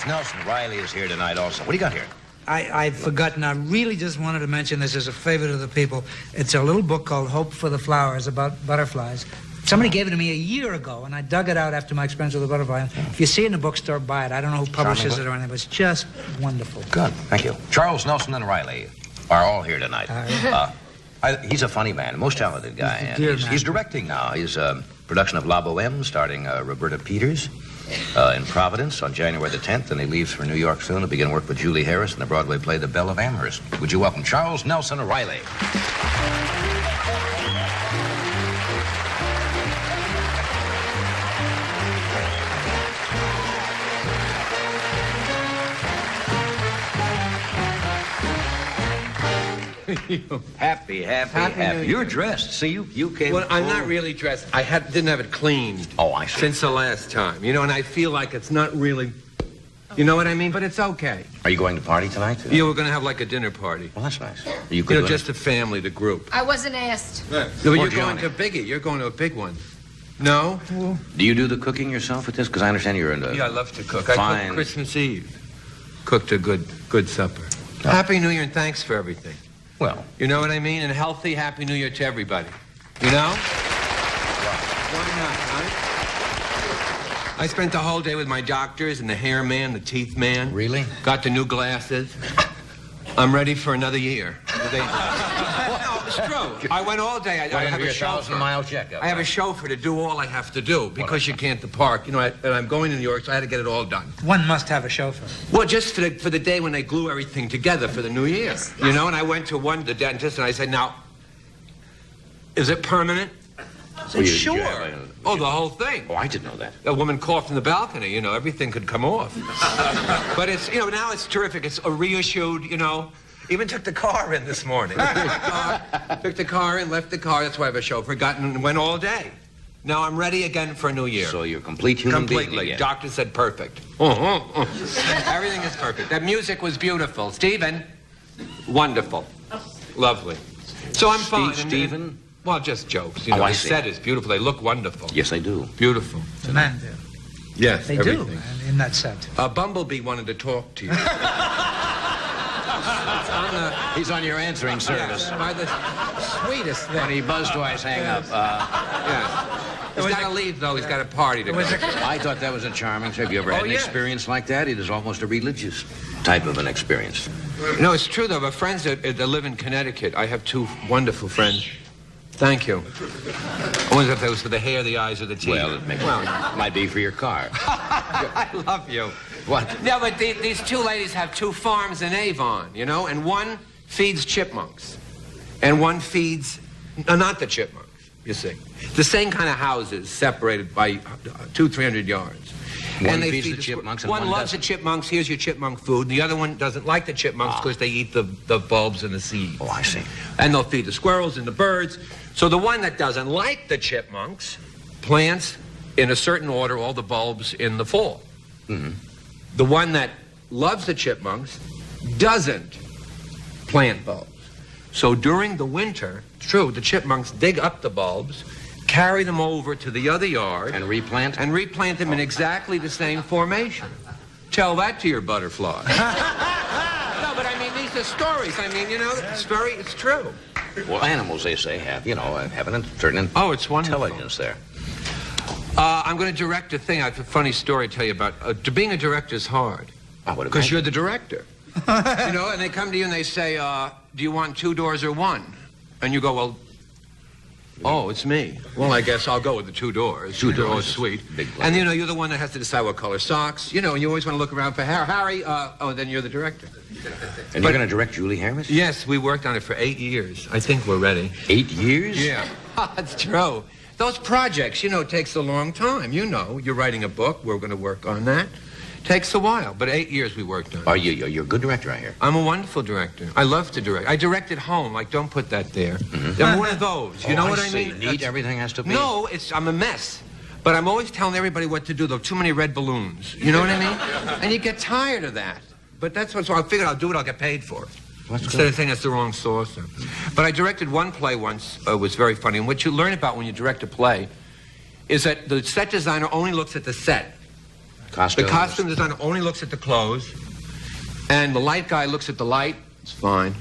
Nelson Reilly is here tonight also. What do you got here?
I've forgotten. I really just wanted to mention this as a favor to the people. It's a little book called Hope for the Flowers about butterflies. Somebody gave it to me a year ago, and I dug it out after my experience with the butterfly. If you see it in a bookstore, buy it. I don't know who publishes it or anything, but it's just wonderful.
Good. Thank you. Charles Nelson and Reilly are all here tonight. He's a funny man, most talented guy. He's directing now. He's a production of La Boheme, starring Roberta Peters. In Providence on January the 10th, and he leaves for New York soon to begin work with Julie Harris in the Broadway play The Belle of Amherst. Would you welcome Charles Nelson Reilly? Happy. You're dressed. See, you came...
Well, I'm not really dressed. I didn't have it cleaned.
Oh, I see.
Since the last time. You know, and I feel like it's not really... You know what I mean? But it's okay.
Are you going to party tonight?
Yeah, we're going to have like a dinner party.
Well, that's nice.
You know, just a family, the group.
I wasn't asked.
No, but you're going to a biggie. You're going to a big one. No?
Do you do the cooking yourself at this? Because I understand you're in the...
Yeah, I love to cook. I cooked Christmas Eve. Cooked a good supper. Oh. Happy New Year and thanks for everything.
Well...
You know what I mean? And a healthy, Happy New Year to everybody. You know? Why not, huh? I spent the whole day with my doctors and the hair man, the teeth man.
Really?
Got the new glasses. I'm ready for another year. No, it's true. I went all day. I have a chauffeur.
1,000-mile checkup.
I have a chauffeur to do all I have to do because you can't park. You know, and I'm going to New York, so I had to get it all done.
One must have a chauffeur.
Well, just for the day when they glue everything together for the new year. You know, and I went to the dentist, and I said, now, is it permanent? I said, sure. Oh, the whole thing.
Oh, I didn't know that.
A woman coughed in the balcony, you know, everything could come off. But it's, you know, now it's terrific. It's a reissued, you know. Even took the car in this morning. Took the car in, left the car. That's why I have a chauffeur. Got in and went all day. Now I'm ready again for a new year.
So you're a complete human being
Completely.
again.
Doctor said perfect. Everything is perfect. That music was beautiful. Stephen, wonderful. Lovely. So I'm fine.
Stephen?
Well, just jokes. You know,
I
the
see.
set is beautiful. They look wonderful.
Yes, I do.
Beautiful.
The men do.
Yes,
They
everything.
do in that set.
Bumblebee wanted to talk to you.
He's on your answering service.
By the sweetest thing.
When he buzzed twice, hang up.
Yes. He's got to leave, though. He's got a party to go.
I thought that was a charming. Have you ever had an
yes.
experience like that? It is almost a religious type of an experience.
No, it's true, though. My friends that live in Connecticut, I have two wonderful friends. Thank you. I wonder if that was for the hair, the eyes, or the teeth.
Well, it might be for your car.
I love you.
What?
No, but these two ladies have two farms in Avon, you know, and one feeds chipmunks, and one feeds, not the chipmunks, you see. The same kind of houses, separated by 200-300 yards.
One
and they
feeds
feed
the chipmunks and
one
one
loves
doesn't.
the chipmunks. Here's your chipmunk food. And the other one doesn't like the chipmunks because they eat the bulbs and the seeds.
Oh, I see.
And they'll feed the squirrels and the birds. So the one that doesn't like the chipmunks plants in a certain order all the bulbs in the fall.
Mm-hmm.
The one that loves the chipmunks doesn't plant bulbs. So during the winter, it's true, the chipmunks dig up the bulbs, carry them over to the other yard.
And replant?
And replant them in exactly the same formation. Tell that to your butterfly. No, but I mean, these are stories. I mean, you know, it's true.
Well, animals, they say, have a certain
Oh, it's wonderful.
intelligence there.
I'm going to direct a thing. I have a funny story to tell you about. Being a director is hard.
I would
Because
imagine.
you're the director. You know, and they come to you and they say, do you want 2 doors or 1? And you go, well, oh, it's me. Well, I guess I'll go with the 2 doors.
2 doors.
Oh, sweet.
Big
And, you know, you're the one that has to decide what color socks. You know, and you always want to look around for Harry. Then you're the director.
And you're going to direct Julie Harris?
Yes, we worked on it for 8 years. I think we're ready.
8 years?
Yeah. That's true. Those projects, you know, takes a long time. You know, you're writing a book. We're going to work on that. Takes a while, but 8 years we worked on it.
You're a good director, I hear.
I'm a wonderful director. I love to direct. I direct at home. Like, don't put that there.
Mm-hmm.
I'm one of those. You know what I
see.
mean?
Neat everything has to be.
No, I'm a mess. But I'm always telling everybody what to do. There are too many red balloons. You know what I mean? And you get tired of that. But that's what, so I figured I'll do it, I'll get paid for it. Instead of saying that's the wrong saucer. But I directed one play once, it was very funny. And what you learn about when you direct a play is that the set designer only looks at the set.
Costumes.
The costume designer only looks at the clothes. And the light guy looks at the light. It's fine.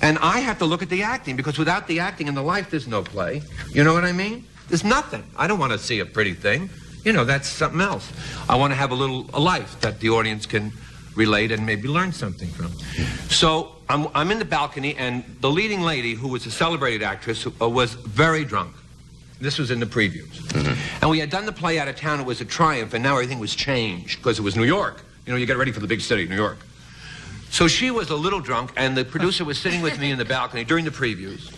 And I have to look at the acting, because without the acting and the life, there's no play. You know what I mean? There's nothing. I don't want to see a pretty thing. You know, that's something else. I want to have a life that the audience can relate and maybe learn something from. So I'm in the balcony, and the leading lady, who was a celebrated actress, was very drunk. This was in the previews. Mm-hmm. And we had done the play out of town. It was a triumph, and now everything was changed because it was New York. You know, you get ready for the big city, New York. So she was a little drunk, and the producer was sitting with me in the balcony during the previews.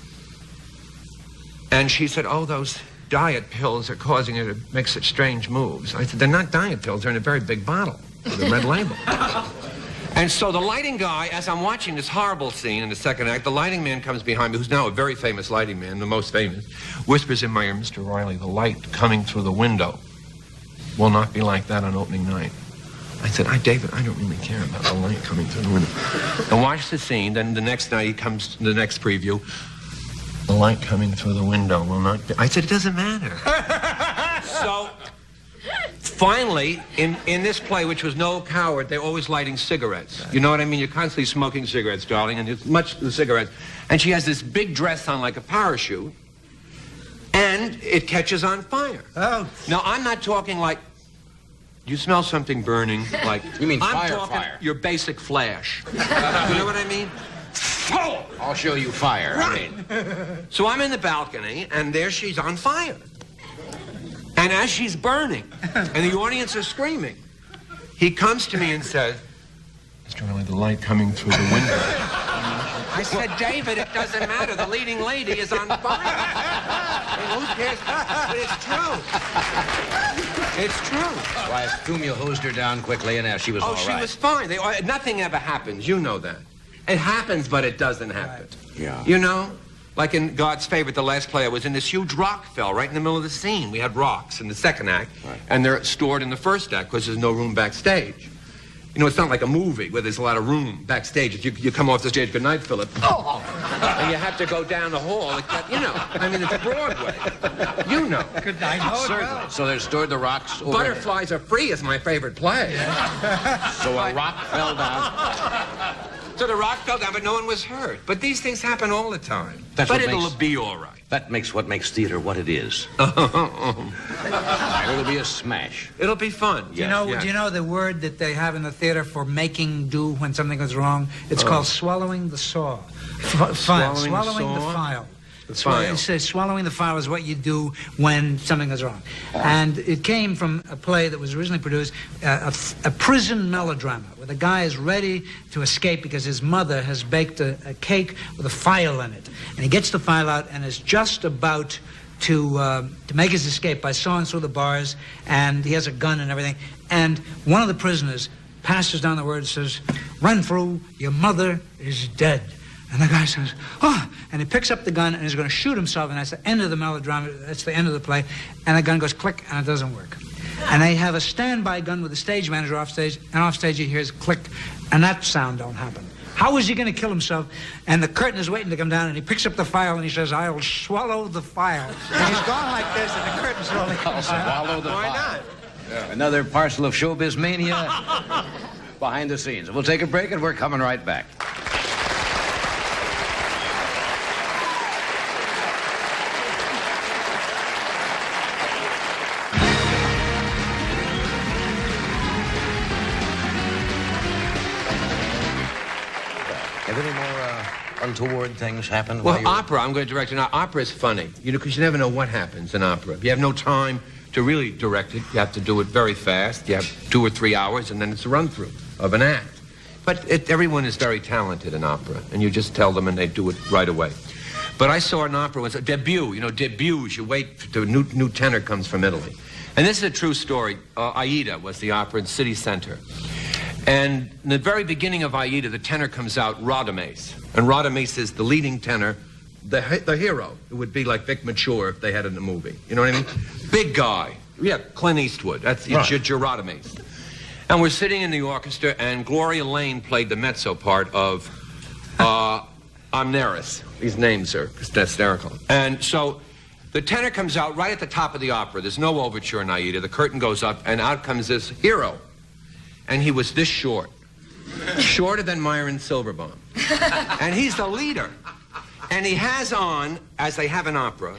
And she said, oh, those diet pills are causing her to make such strange moves. I said, they're not diet pills. They're in a very big bottle with a red label. And so the lighting guy, as I'm watching this horrible scene in the second act, the lighting man comes behind me, who's now a very famous lighting man, the most famous, whispers in my ear, Mr. Reilly, the light coming through the window will not be like that on opening night. I said, David, I don't really care about the light coming through the window. And watch the scene. Then the next night he comes to the next preview. The light coming through the window will not be... I said, it doesn't matter. So... Finally, in this play, which was No Coward, they're always lighting cigarettes. You know what I mean? You're constantly smoking cigarettes, darling, and it's much the cigarettes. And she has this big dress on like a parachute, and it catches on fire.
Oh.
Now, I'm not talking like, you smell something burning, like...
You mean
I'm
fire,
talking
fire.
your basic flash. You know what I mean?
I'll show you fire.
Right. So I'm in the balcony, and there she's on fire. And as she's burning, and the audience is screaming, he comes to me and says, Mr. Reilly, the light coming through the window. I said, David, it doesn't matter. The leading lady is on fire. I mean, who cares? But it's true. It's true.
Well, I assume you hosed her down quickly, and she was all right.
Oh, she was fine. Nothing ever happens. You know that. It happens, but it doesn't happen.
Yeah.
You know? Like in God's Favorite, the last play I was in, this huge rock fell right in the middle of the scene. We had rocks in the second act, and they're stored in the first act because there's no room backstage. You know, it's not like a movie where there's a lot of room backstage. If you come off the stage, good night, Philip. Oh! And you have to go down the hall. Like that, you know, I mean, it's Broadway. You know.
Good night.
Certainly. So they've stored the rocks over
Butterflies Are Free is my favorite play.
So a rock fell down.
So the rock fell down, but no one was hurt. But these things happen all the time.
That's
but
what
it'll
makes-
be all right.
That makes what makes theater what it is. It'll be a smash.
It'll be fun.
Do you know the word that they have in the theater for making do when something goes wrong? It's called swallowing the saw. Swallowing the file.
The file.
It says swallowing the file is what you do when something goes wrong. And it came from a play that was originally produced, a prison melodrama, where the guy is ready to escape because his mother has baked a cake with a file in it. And he gets the file out and is just about to make his escape by sawing through the bars, and he has a gun and everything. And one of the prisoners passes down the word and says, "Renfrew, your mother is dead." And the guy says, "Oh," and he picks up the gun and he's going to shoot himself, and that's the end of the melodrama, that's the end of the play, and the gun goes click, and it doesn't work. And they have a standby gun with the stage manager off stage, and off stage he hears click, and that sound don't happen. How is he going to kill himself? And the curtain is waiting to come down, and he picks up the file, and he says, "I'll swallow the file." And he's gone like this, and the curtain slowly comes down.
Swallow the
Why
file.
not?
Yeah, another parcel of showbiz mania behind the scenes. We'll take a break, and we're coming right back. Have any more untoward things happen? while
Well,
you're-
opera, I'm going to direct it now. Opera is funny, you know, because you never know what happens in opera. You have no time to really direct it. You have to do it very fast. You have 2 or 3 hours, and then it's a run-through of an act. But everyone is very talented in opera, and you just tell them, and they do it right away. But I saw an opera, it was a debut. You know, debuts, you wait, the new tenor comes from Italy. And this is a true story. Aida was the opera in City Center. And in the very beginning of Aida, the tenor comes out, Radames. And Radames is the leading tenor, the hero. It would be like Vic Mature if they had it in a movie. You know what I mean? Big guy. Yeah, Clint Eastwood. That's your Radames. And we're sitting in the orchestra, and Gloria Lane played the mezzo part of Amneris. These names are hysterical. And so the tenor comes out right at the top of the opera. There's no overture in Aida. The curtain goes up, and out comes this hero. And he was this short. Shorter than Myron Silverbaum. And he's the leader. And he has on, as they have in opera,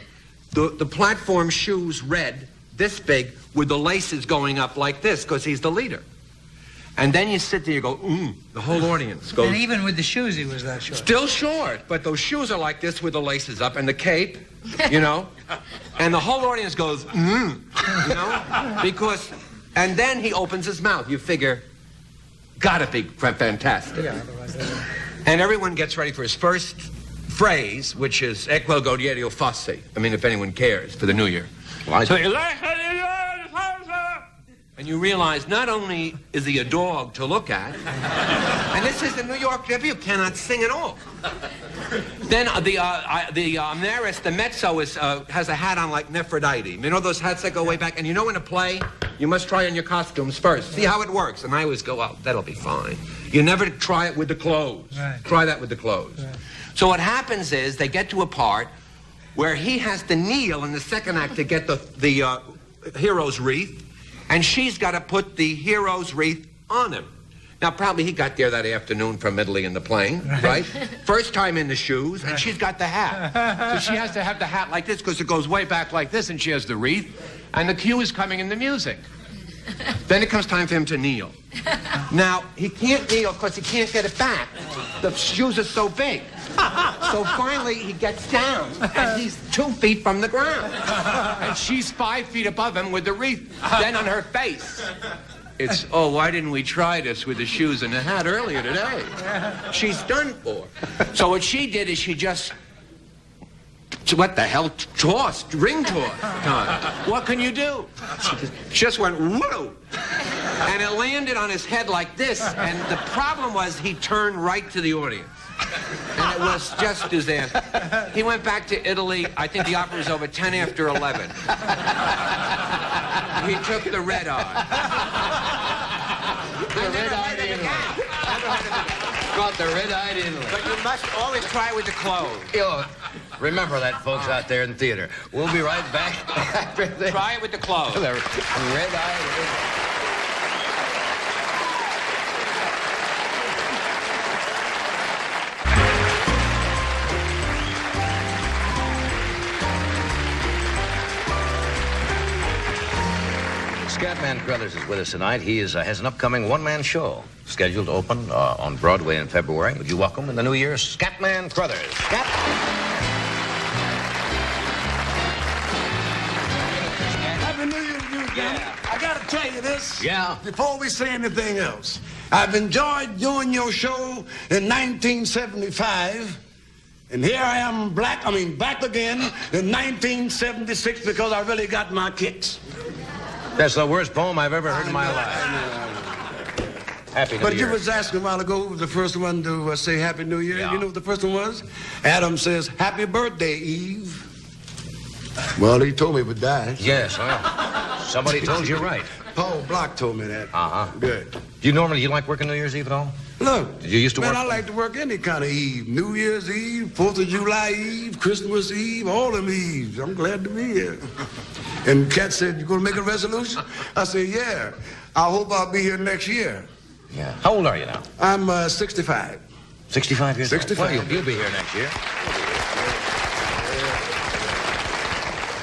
the platform shoes red, this big, with the laces going up like this, because he's the leader. And then you sit there, you go, the whole audience goes.
And even with the shoes, he was that short.
Still short, but those shoes are like this with the laces up, and the cape, you know. And the whole audience goes, you know, because, and then he opens his mouth. You figure, gotta be fantastic.
Yeah, otherwise,
And everyone gets ready for his first phrase, which is "E quel gioiello fosse." I mean, if anyone cares, for the New Year. So and you realize not only is he a dog to look at, and this is the New York debut, cannot sing at all. Then the Amneris, the mezzo, has a hat on like Nephrodite. You know those hats that go way back? And you know in a play, you must try on your costumes first. See how it works. And I always go, oh, that'll be fine. You never try it with the clothes.
Right.
Try that with the clothes.
Right.
So what happens is they get to a part where he has to kneel in the second act to get the hero's wreath, and she's got to put the hero's wreath on him. Now, probably he got there that afternoon from Italy in the plane, right? First time in the shoes, and she's got the hat. So she has to have the hat like this because it goes way back like this, and she has the wreath, and the cue is coming in the music. Then it comes time for him to kneel. Now, he can't kneel because he can't get it back. The shoes are so big. So finally, he gets down, and he's 2 feet from the ground. And she's 5 feet above him with the wreath, then on her face. It's, oh, why didn't we try this with the shoes and the hat earlier today? She's done for. So what she did is she just, what the hell, ring toss. What can you do? She just went, whoa. And it landed on his head like this, and the problem was he turned right to the audience. And It was just disaster. He went back to Italy. I think the opera was over 10 after 11. He took the red eye.
The red-eyed Italy. Got the red-eyed Italy.
But you must always try with the clothes.
Remember that, folks, out there in the theater. We'll be right back after this.
Try it with the clothes.
The red-eyed Italy. Scatman Crothe is with us tonight. He has an upcoming one-man show scheduled to open on Broadway in February. Would you welcome in the new year, Scatman Crothe? Scat.
Happy New Year to you, Joan. I got to tell you this.
Yeah.
Before we say anything else, I've enjoyed doing your show in 1975. And here I am back again in 1976 because I really got my kicks.
That's the worst poem I've ever heard in my life. Happy New
But
Year.
you was asking a while ago who was the first one to say Happy New Year.
Yeah.
You know what the first one was? Adam says, Happy birthday, Eve. Well, he told me it would die.
Yes, well, somebody told you right.
Paul Block told me that.
Uh-huh.
Good.
Do you like working New Year's Eve at all?
Look,
Did you used to
man,
work?
I like to work any kind of Eve. New Year's Eve, 4th of July Eve, Christmas Eve, all them Eves. I'm glad to be here. And Kat said, you going to make a resolution? I said, yeah. I hope I'll be here next year.
Yeah. How old are you now?
I'm 65.
65 years
65.
old. Well, you'll be here next year.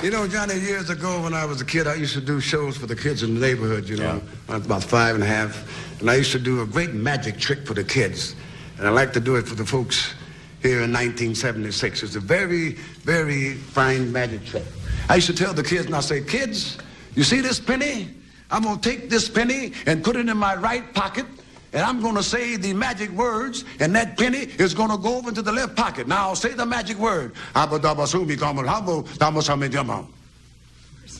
You know, Johnny, years ago when I was a kid, I used to do shows for the kids in the neighborhood, you know. I was about 5 and a half. And I used to do a great magic trick for the kids. And I like to do it for the folks here in 1976. It's a very, very fine magic trick. I used to tell the kids, and I say, kids, you see this penny? I'm going to take this penny and put it in my right pocket, and I'm going to say the magic words, and that penny is going to go over into the left pocket. Now, I'll say the magic word.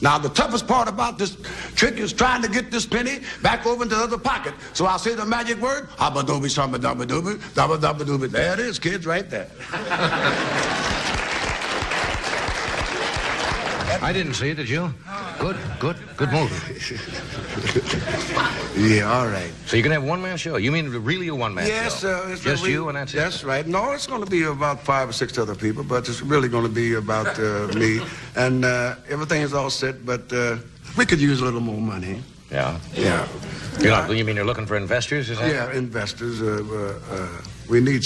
Now, the toughest part about this trick is trying to get this penny back over into the other pocket. So I'll say the magic word. There it is, kids, right there.
I didn't see it, did you? Good movie.
Yeah, all right.
So you're going to have a one-man show? You mean really a one-man
Yes,
show?
it's
Just you and that's it?
That's right. No, it's going to be about 5 or 6 other people, but it's really going to be about me. And everything is all set, but we could use a little more money.
Yeah.
Yeah.
You mean you're looking for investors? Is that?
Yeah, investors. We need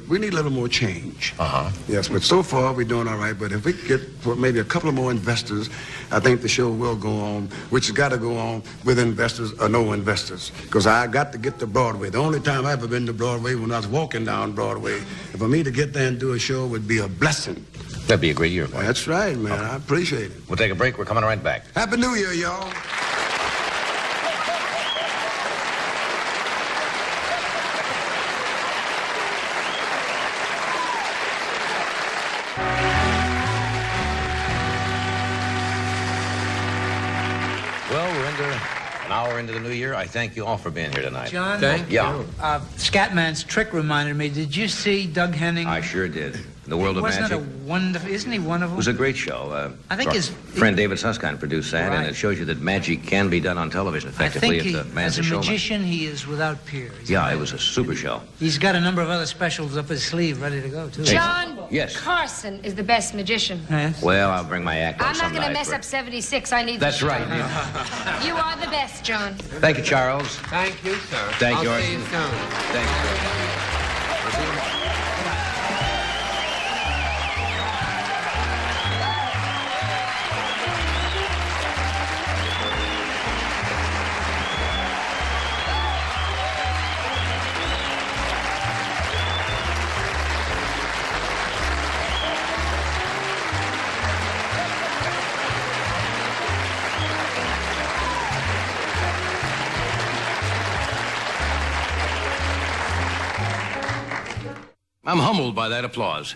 we need a little more change.
Uh-huh.
Yes, but so far we're doing all right. But if we get maybe a couple of more investors, I think the show will go on, which has got to go on with investors or no investors. Because I got to get to Broadway. The only time I've ever been to Broadway when I was walking down Broadway. And for me to get there and do a show would be a blessing.
That'd be a great year for you.
That's right, man. Okay. I appreciate it.
We'll take a break. We're coming right back.
Happy New Year, y'all.
Well, we're an hour into the new year. I thank you all for being here tonight.
John?
Thank you.
Scatman's trick reminded me. Did you see Doug Henning?
I sure did. The World of Magic.
Wasn't it a wonderful? Isn't he wonderful?
It was a great show.
I think his
friend David Susskind produced that, and
Right.
it shows you that magic can be done on television effectively
I think
if the man's
as a
showman.
magician, he is without peer.
Yeah, it was a super show.
He's got a number of other specials up his sleeve, ready to go too.
John
Yes.
Carson is the best magician.
Yes.
Well, I'll bring my act on
I'm not
some
going to
night,
mess
but-
up 76. I need
That's
the show.
right.
You are the best, John.
Thank you, Charles.
Thank you, sir.
Thank you,
I'll see you
Orson.
soon.
Thanks. I'm humbled by that applause.